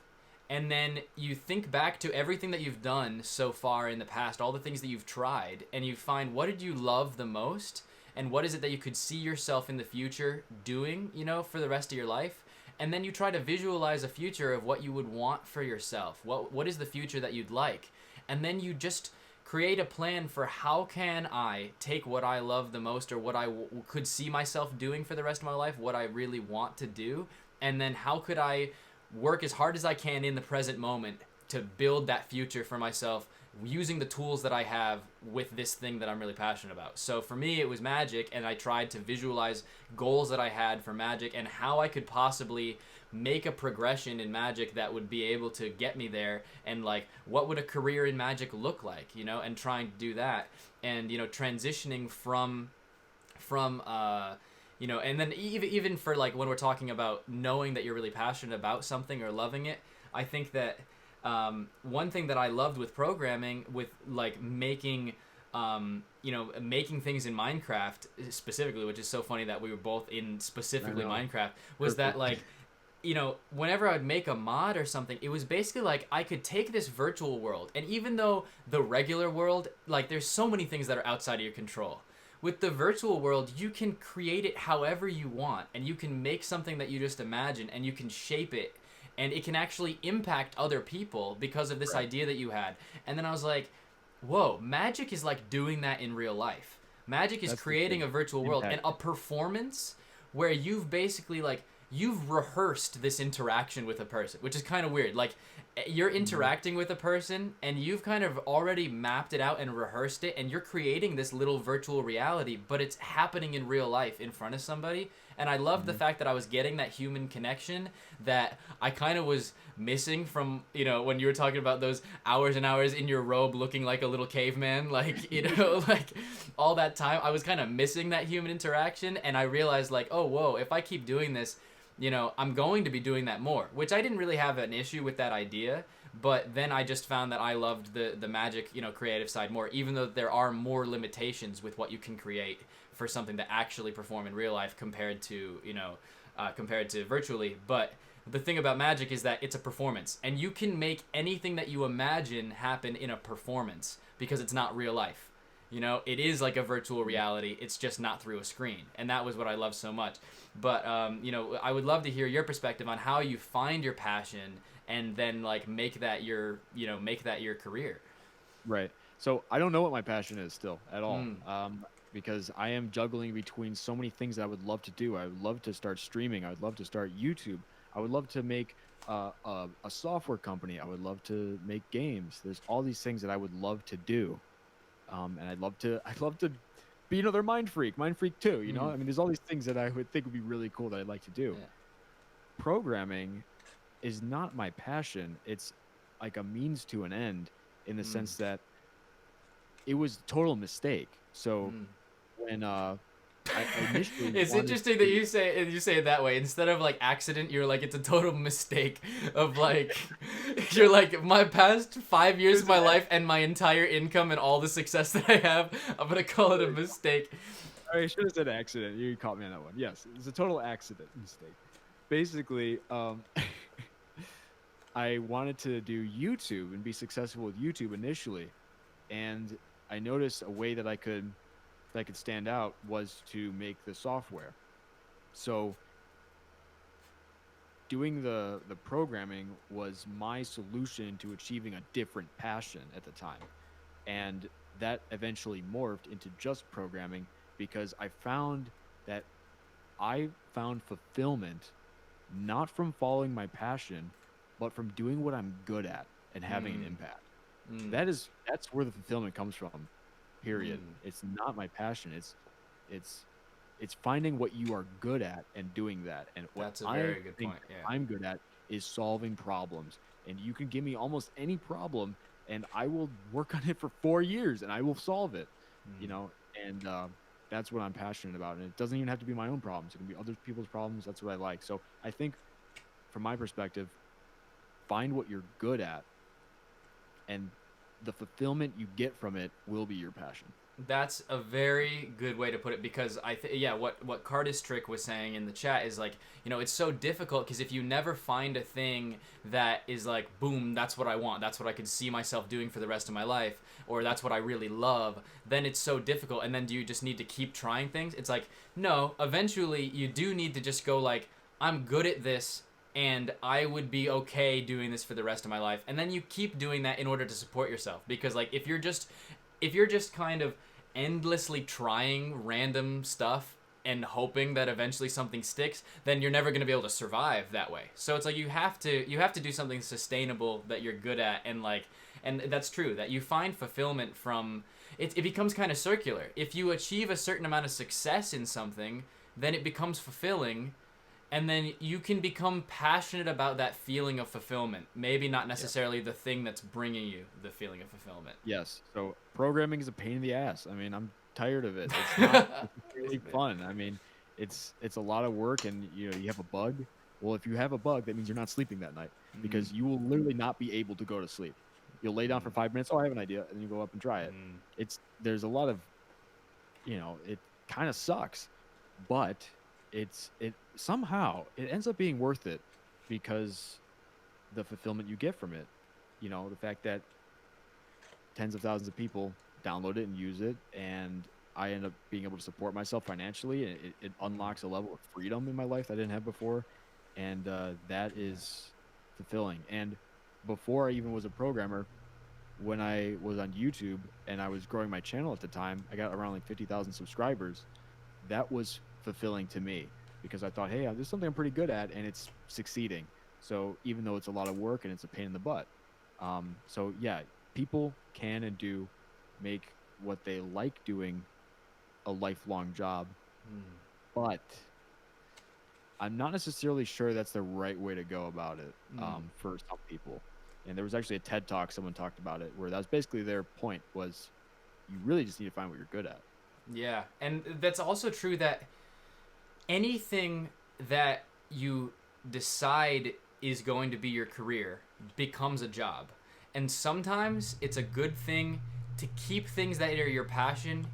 and then you think back to everything that you've done so far in the past, all the things that you've tried, and you find what did you love the most and what is it that you could see yourself in the future doing, for the rest of your life. And then you try to visualize a future of what you would want for yourself. What is the future that you'd like? And then you just create a plan for how can I take what I love the most or what I could see myself doing for the rest of my life, what I really want to do, and then how could I work as hard as I can in the present moment to build that future for myself using the tools that I have with this thing that I'm really passionate about. So for me, it was magic, and I tried to visualize goals that I had for magic and how I could possibly make a progression in magic that would be able to get me there, and like what would a career in magic look like, and trying to do that, and transitioning from and then even for like when we're talking about knowing that you're really passionate about something or loving it, I think that one thing that I loved with programming, with like making making things in Minecraft specifically, which is so funny that we were both in I specifically know. Minecraft, was that Perfect. like whenever I'd make a mod or something, it was basically like I could take this virtual world, and even though the regular world, like there's so many things that are outside of your control, with the virtual world, you can create it however you want, and you can make something that you just imagine, and you can shape it, and it can actually impact other people because of this Right. idea that you had. And then I was like, whoa, magic is like doing that in real life. Magic is That's the creating thing. a virtual world and Impact. a performance where you've basically like you've rehearsed this interaction with a person, which is kind of weird. Like you're Mhm. interacting with a person and you've kind of already mapped it out and rehearsed it, and you're creating this little virtual reality, but it's happening in real life in front of somebody. And I love the Mhm. fact that I was getting that human connection that I kind of was missing from, when you were talking about those hours and hours in your robe looking like a little caveman, like, like all that time. I was kind of missing that human interaction, and I realized, like, oh, whoa, if I keep doing this, I'm going to be doing that more, which I didn't really have an issue with that idea. But then I just found that I loved the magic, creative side more, even though there are more limitations with what you can create for something to actually perform in real life compared to virtually. But the thing about magic is that it's a performance, and you can make anything that you imagine happen in a performance because it's not real life. It is like a virtual reality. It's just not through a screen, and that was what I love so much. But I would love to hear your perspective on how you find your passion and then like make that your career. Right. So I don't know what my passion is still at all. Mm. because I am juggling between so many things that I would love to do. I would love to start streaming. I would love to start YouTube. I would love to make a software company. I would love to make games. There's all these things that I would love to do, and I'd love to be another mind freak too. You know, Mm. I mean, there's all these things that I would think would be really cool that I'd like to do. Yeah. Programming is not my passion. It's like a means to an end in the Mm. sense that it was a total mistake. So Mm. when I initially It's wanted interesting that to, you say it that way instead of like accident. You're like it's a total mistake of like you're like my past 5 years of It's an my life and my entire income and all the success that I have. I'm gonna call it a mistake. I should have said accident. You caught me on that one. Yes, it's a total accident mistake. Basically, I wanted to do YouTube and be successful with YouTube initially, and I noticed a way that I could stand out was to make the software. So doing the programming was my solution to achieving a different passion at the time, and that eventually morphed into just programming because that I found fulfillment not from following my passion, but from doing what I'm good at and having an Mm. impact. Mm. That's where the fulfillment comes from. Period. Mm. It's not my passion. It's it's finding what you are good at and doing that. And what That's a I very good think point. that Yeah. I'm good at is solving problems. And you can give me almost any problem, and I will work on it for 4 years, and I will solve it. You Mm. know, and that's what I'm passionate about. And it doesn't even have to be my own problems. It can be other people's problems. That's what I like. So I think, from my perspective, find what you're good at, and the fulfillment you get from it will be your passion. That's a very good way to put it because yeah, what Cardis Trick was saying in the chat is like, it's so difficult because if you never find a thing that is like, boom, that's what I want, that's what I could see myself doing for the rest of my life, or that's what I really love, then it's so difficult. And then do you just need to keep trying things? It's like, no, eventually you do need to just go like, I'm good at this and I would be okay doing this for the rest of my life. And then you keep doing that in order to support yourself because like if you're just kind of endlessly trying random stuff and hoping that eventually something sticks, then you're never going to be able to survive that way. So it's like you have to do something sustainable that you're good at, and that's true that you find fulfillment from it. It becomes kind of circular. If you achieve a certain amount of success in something, then it becomes fulfilling, and then you can become passionate about that feeling of fulfillment. Maybe not Yeah. necessarily the thing that's bringing you the feeling of fulfillment. Yes. So programming is a pain in the ass. I mean, I'm tired of it. It's not really Isn't it? fun. I mean, it's a lot of work, and you have a bug. Well, if you have a bug, that means you're not sleeping that night Mm, because you will literally not be able to go to sleep. You'll lay down for mm, 5 minutes. Oh, I have an idea, and you go up and try it. mm. There's a lot of, it kind of sucks, but it somehow it ends up being worth it because the fulfillment you get from it. The fact that tens of thousands of people download it and use it, and I end up being able to support myself financially, and it unlocks a level of freedom in my life that I didn't have before, and that is fulfilling. And before I even was a programmer, when I was on YouTube and I was growing my channel at the time, I got around like 50,000 subscribers. That was fulfilling to me because I thought, hey, there's something I'm pretty good at, and it's succeeding. So even though it's a lot of work and it's a pain in the butt, so yeah, people can and do make what they like doing a lifelong job, Mm. but I'm not necessarily sure that's the right way to go about it, Mm. for some people. And there was actually a TED talk someone talked about it where that was basically their point was you really just need to find what you're good at. Yeah, and that's also true that anything that you decide is going to be your career becomes a job. And sometimes it's a good thing to keep things that are your passion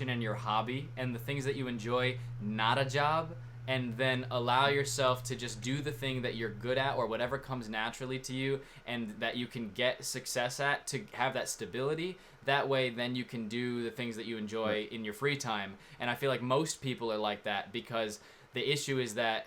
and your hobby, and the things that you enjoy not a job, and then allow yourself to just do the thing that you're good at or whatever comes naturally to you and that you can get success at to have that stability. That way then you can do the things that you enjoy Right. in your free time. And I feel like most people are like that because the issue is that,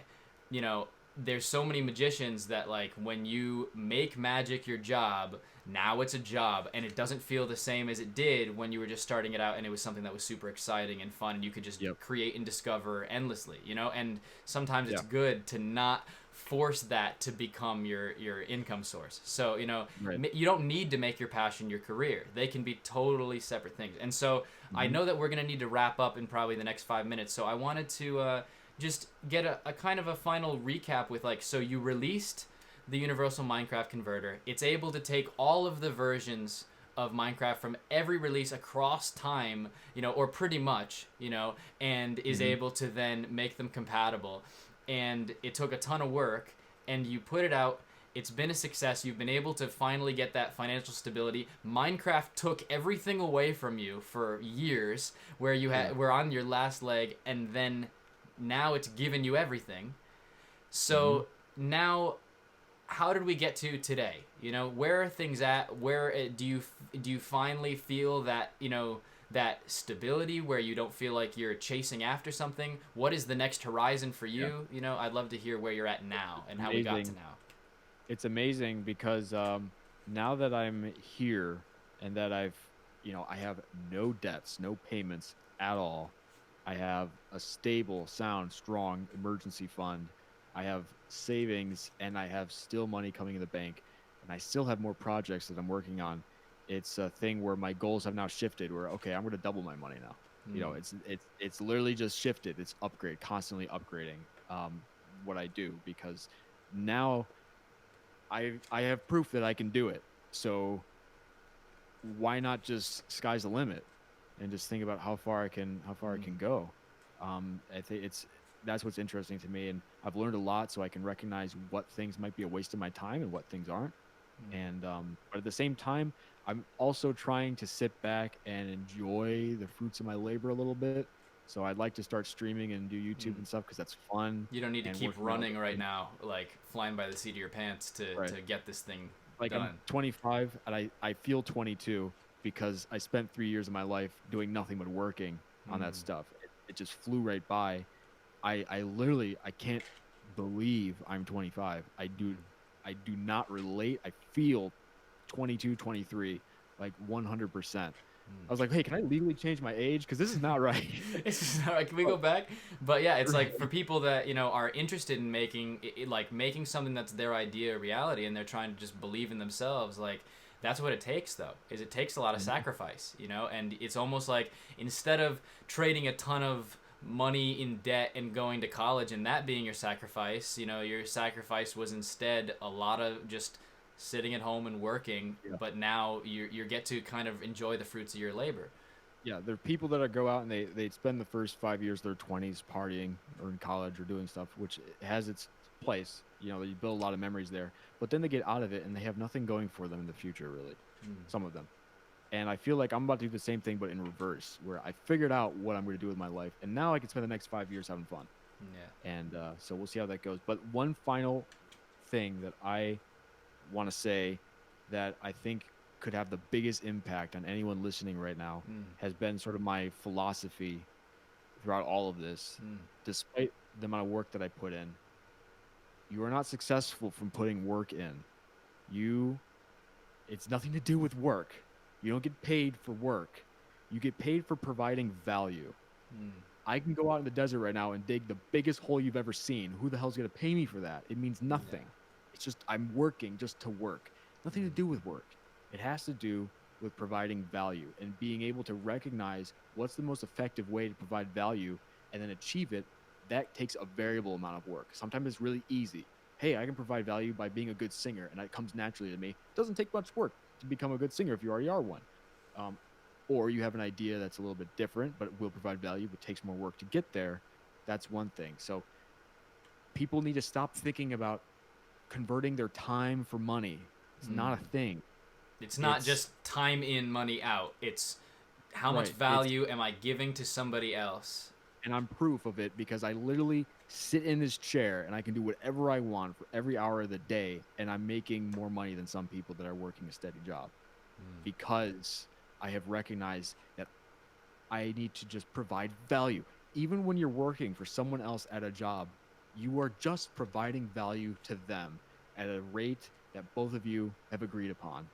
there's so many magicians that like when you make magic your job, Now it's a job, and it doesn't feel the same as it did when you were just starting it out and it was something that was super exciting and fun and you could just Yep. create and discover endlessly, you know? And sometimes it's Yeah. good to not force that to become your income source. So, you know, Right. you don't need to make your passion your career. They can be totally separate things. And so I Mhm. know that we're going to need to wrap up in probably the next 5 minutes. So I wanted to just get a kind of a final recap with like, so you released the Universal Minecraft Converter. It's able to take all of the versions of Minecraft from every release across time, you know, or pretty much, you know, and is Mhm. able to then make them compatible. And it took a ton of work, and you put it out. It's been a success. You've been able to finally get that financial stability. Minecraft took everything away from you for years, where you Yeah. were on your last leg, and then now it's given you everything. Mhm. So now how did we get to today? You know, where are things at? Where do you finally feel that, you know, that stability where you don't feel like you're chasing after something? What is the next horizon for Yeah. you? You know, I'd love to hear where you're at now and how we got to Amazing. now. It's amazing because now that I'm here and that I have no debts, no payments at all. I have a stable, sound, strong emergency fund. I have savings and I have still money coming in the bank. And I still have more projects that I'm working on. It's a thing where my goals have now shifted where, okay, I'm going to double my money now. Mm, It's literally just shifted. It's upgrade, constantly upgrading what I do because now I have proof that I can do it. So why not just sky's the limit and just think about how far I can mm, go. I think that's what's interesting to me, and I've learned a lot, so I can recognize what things might be a waste of my time and what things aren't. mm, And but at the same time, I'm also trying to sit back and enjoy the fruits of my labor a little bit. So I'd like to start streaming and do YouTube mm. and stuff because that's fun You don't need to and keep working on other running right things. now, like flying by the seat of your pants Right. to get this thing Like I'm done. 25 and I feel 22 because I spent 3 years of my life doing nothing but working on that Mm, stuff. It just flew right by. I literally I can't believe I'm 25. mm, I do not relate. I feel 22, 23, like 100%. I was mm. like, hey, can I legally change my age? Because this is not right. It's just not like, can we go Oh, back? But yeah, it's like for right. people that, you know, are interested in making like making something that's their idea a reality, and they're trying to just believe in themselves, like that's what it takes though. Is it takes a lot of Mhm. sacrifice, you know? And it's almost like instead of trading a ton of money in debt and going to college and that being your sacrifice, you know, your sacrifice was instead a lot of just sitting at home and working, Yeah. but now you get to kind of enjoy the fruits of your labor. Yeah, there are people that go out and they spend the first 5 years of their 20s partying or in college or doing stuff, which has its place. You know, you build a lot of memories there, but then they get out of it and they have nothing going for them in the future, really. Mm, Some of them. And I feel like I'm about to do the same thing, but in reverse, where I figured out what I'm going to do with my life, and now I can spend the next 5 years having fun. yeah. And so we'll see how that goes. But one final thing that I want to say that I think could have the biggest impact on anyone listening right now Mm, has been sort of my philosophy throughout all of this. mm. Despite the amount of work that I put in, you are not successful from putting work in. You, it's nothing to do with work. You don't get paid for work. You get paid for providing value. Mm, I can go out in the desert right now and dig the biggest hole you've ever seen. Who the hell's going to pay me for that? It means yeah. nothing. It's just I'm working just to work. Nothing to Mm, do with work. It has to do with providing value and being able to recognize what's the most effective way to provide value and then achieve it. That takes a variable amount of work. Sometimes it's really easy. Hey, I can provide value by being a good singer, and that comes naturally to me. It doesn't take much work to become a good singer if you already are one. Um, or you have an idea that's a little bit different but will provide value but takes more work to get there. That's one thing. So people need to stop thinking about converting their time for money. It's not a mm. thing. It's not It's just time in, money out. It's how much right. It's value am I giving to somebody else? and I'm proof of it because I literally sit in this chair and I can do whatever I want for every hour of the day and I'm making more money than some people that are working a steady job Mm, because I have recognized that I need to just provide value. Even when you're working for someone else at a job, you are just providing value to them at a rate that both of you have agreed upon.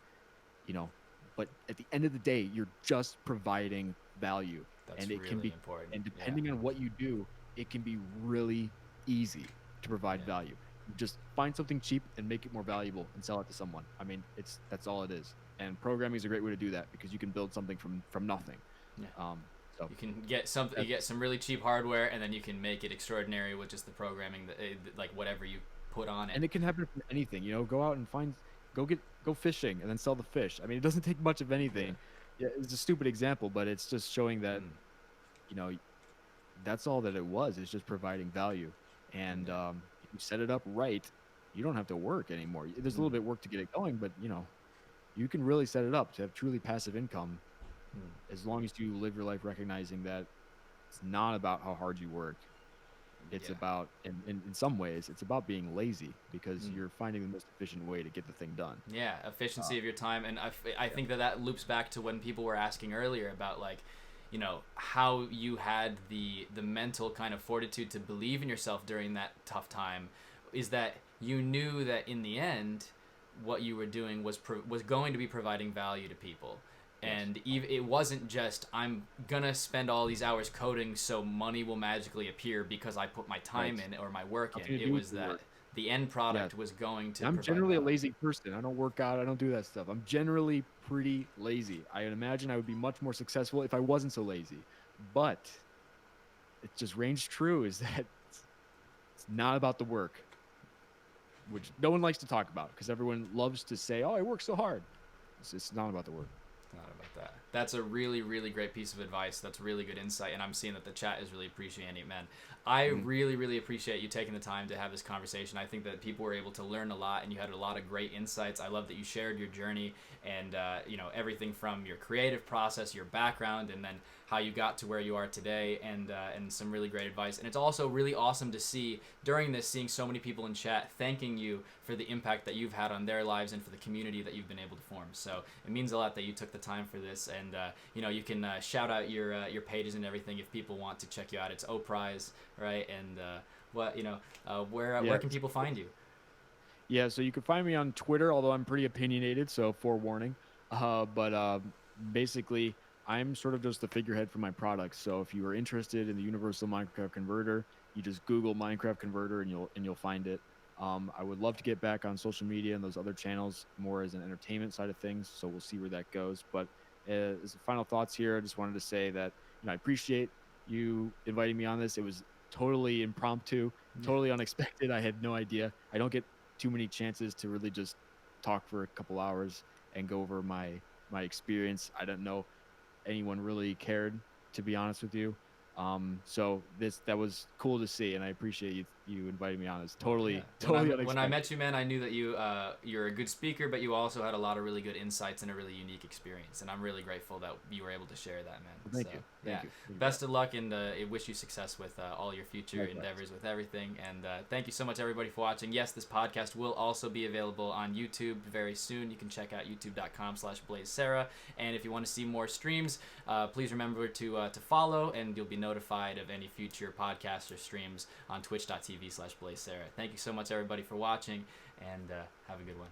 you know, but at the end of the day, you're just providing value, That's and it can really be, important. and Yeah. depending on what you do, it can be really easy to provide Yeah. value. You just find something cheap and make it more valuable and sell it to someone. I mean, that's all it is. And programming is a great way to do that because you can build something from nothing. Yeah. So You can get something. You get some really cheap hardware, and then you can make it extraordinary with just the programming, that like whatever you put on it. and it can happen from anything. Go out and go fishing and then sell the fish. I mean, it doesn't take much of anything. Yeah, it's a stupid example, but it's just showing that you know that's all that it was. It's just providing value, and if you set it up right, you don't have to work anymore. There's a little bit of work to get it going, but you can really set it up to have truly passive income as long as you live your life recognizing that it's not about how hard you work. It's about, in some ways, it's about being lazy because you're finding the most efficient way to get the thing done. Yeah, efficiency of your time, and I think that loops back to when people were asking earlier about like, how you had the mental kind of fortitude to believe in yourself during that tough time, is that you knew that in the end, what you were doing was going to be providing value to people. And it wasn't just, I'm gonna spend all these hours coding so money will magically appear because I put my time in or my work in. It was that the end product was going to. I'm provide generally value. a lazy person. I don't work out. I don't do that stuff. I'm generally pretty lazy. I imagine I would be much more successful if I wasn't so lazy. But it just rings true is that it's not about the work, which no one likes to talk about because everyone loves to say, "Oh, I work so hard." It's not about the work. Not about that. That's a really, really great piece of advice. That's really good insight, and I'm seeing that the chat is really appreciating it, man. I really, really appreciate you taking the time to have this conversation. I think that people were able to learn a lot, and you had a lot of great insights. I love that you shared your journey and everything from your creative process, your background, and then how you got to where you are today, and some really great advice. And it's also really awesome to see during this, seeing so many people in chat thanking you for the impact that you've had on their lives and for the community that you've been able to form. So it means a lot that you took the time for this, and you can shout out your pages and everything if people want to check you out. It's oPryze, right? And where can people find you? Yeah, so you can find me on Twitter, although I'm pretty opinionated, so forewarning. But basically, I'm sort of just the figurehead for my products. So if you are interested in the Universal Minecraft Converter, you just Google Minecraft Converter and you'll find it. I would love to get back on social media and those other channels more as an entertainment side of things. So we'll see where that goes. But as final thoughts here, I just wanted to say that I appreciate you inviting me on this. It was totally impromptu, totally unexpected. I had no idea. I don't get too many chances to really just talk for a couple hours and go over my experience. I don't know anyone really cared, to be honest with you. So that was cool to see, and I appreciate you inviting me on. It's totally unexpected. When I met you, man, I knew that you're a good speaker, but you also had a lot of really good insights and a really unique experience, and I'm really grateful that you were able to share that, man. Thank you. Thank you. Best of luck, and I wish you success with all your future endeavors with everything. And thank you so much, everybody, for watching. Yes, this podcast will also be available on YouTube very soon. You can check out youtube.com/BlazeSarah, and if you want to see more streams, please remember to follow, and you'll be notified of any future podcasts or streams on twitch.tv/BlazeSarah. Thank you so much, everybody, for watching, and have a good one.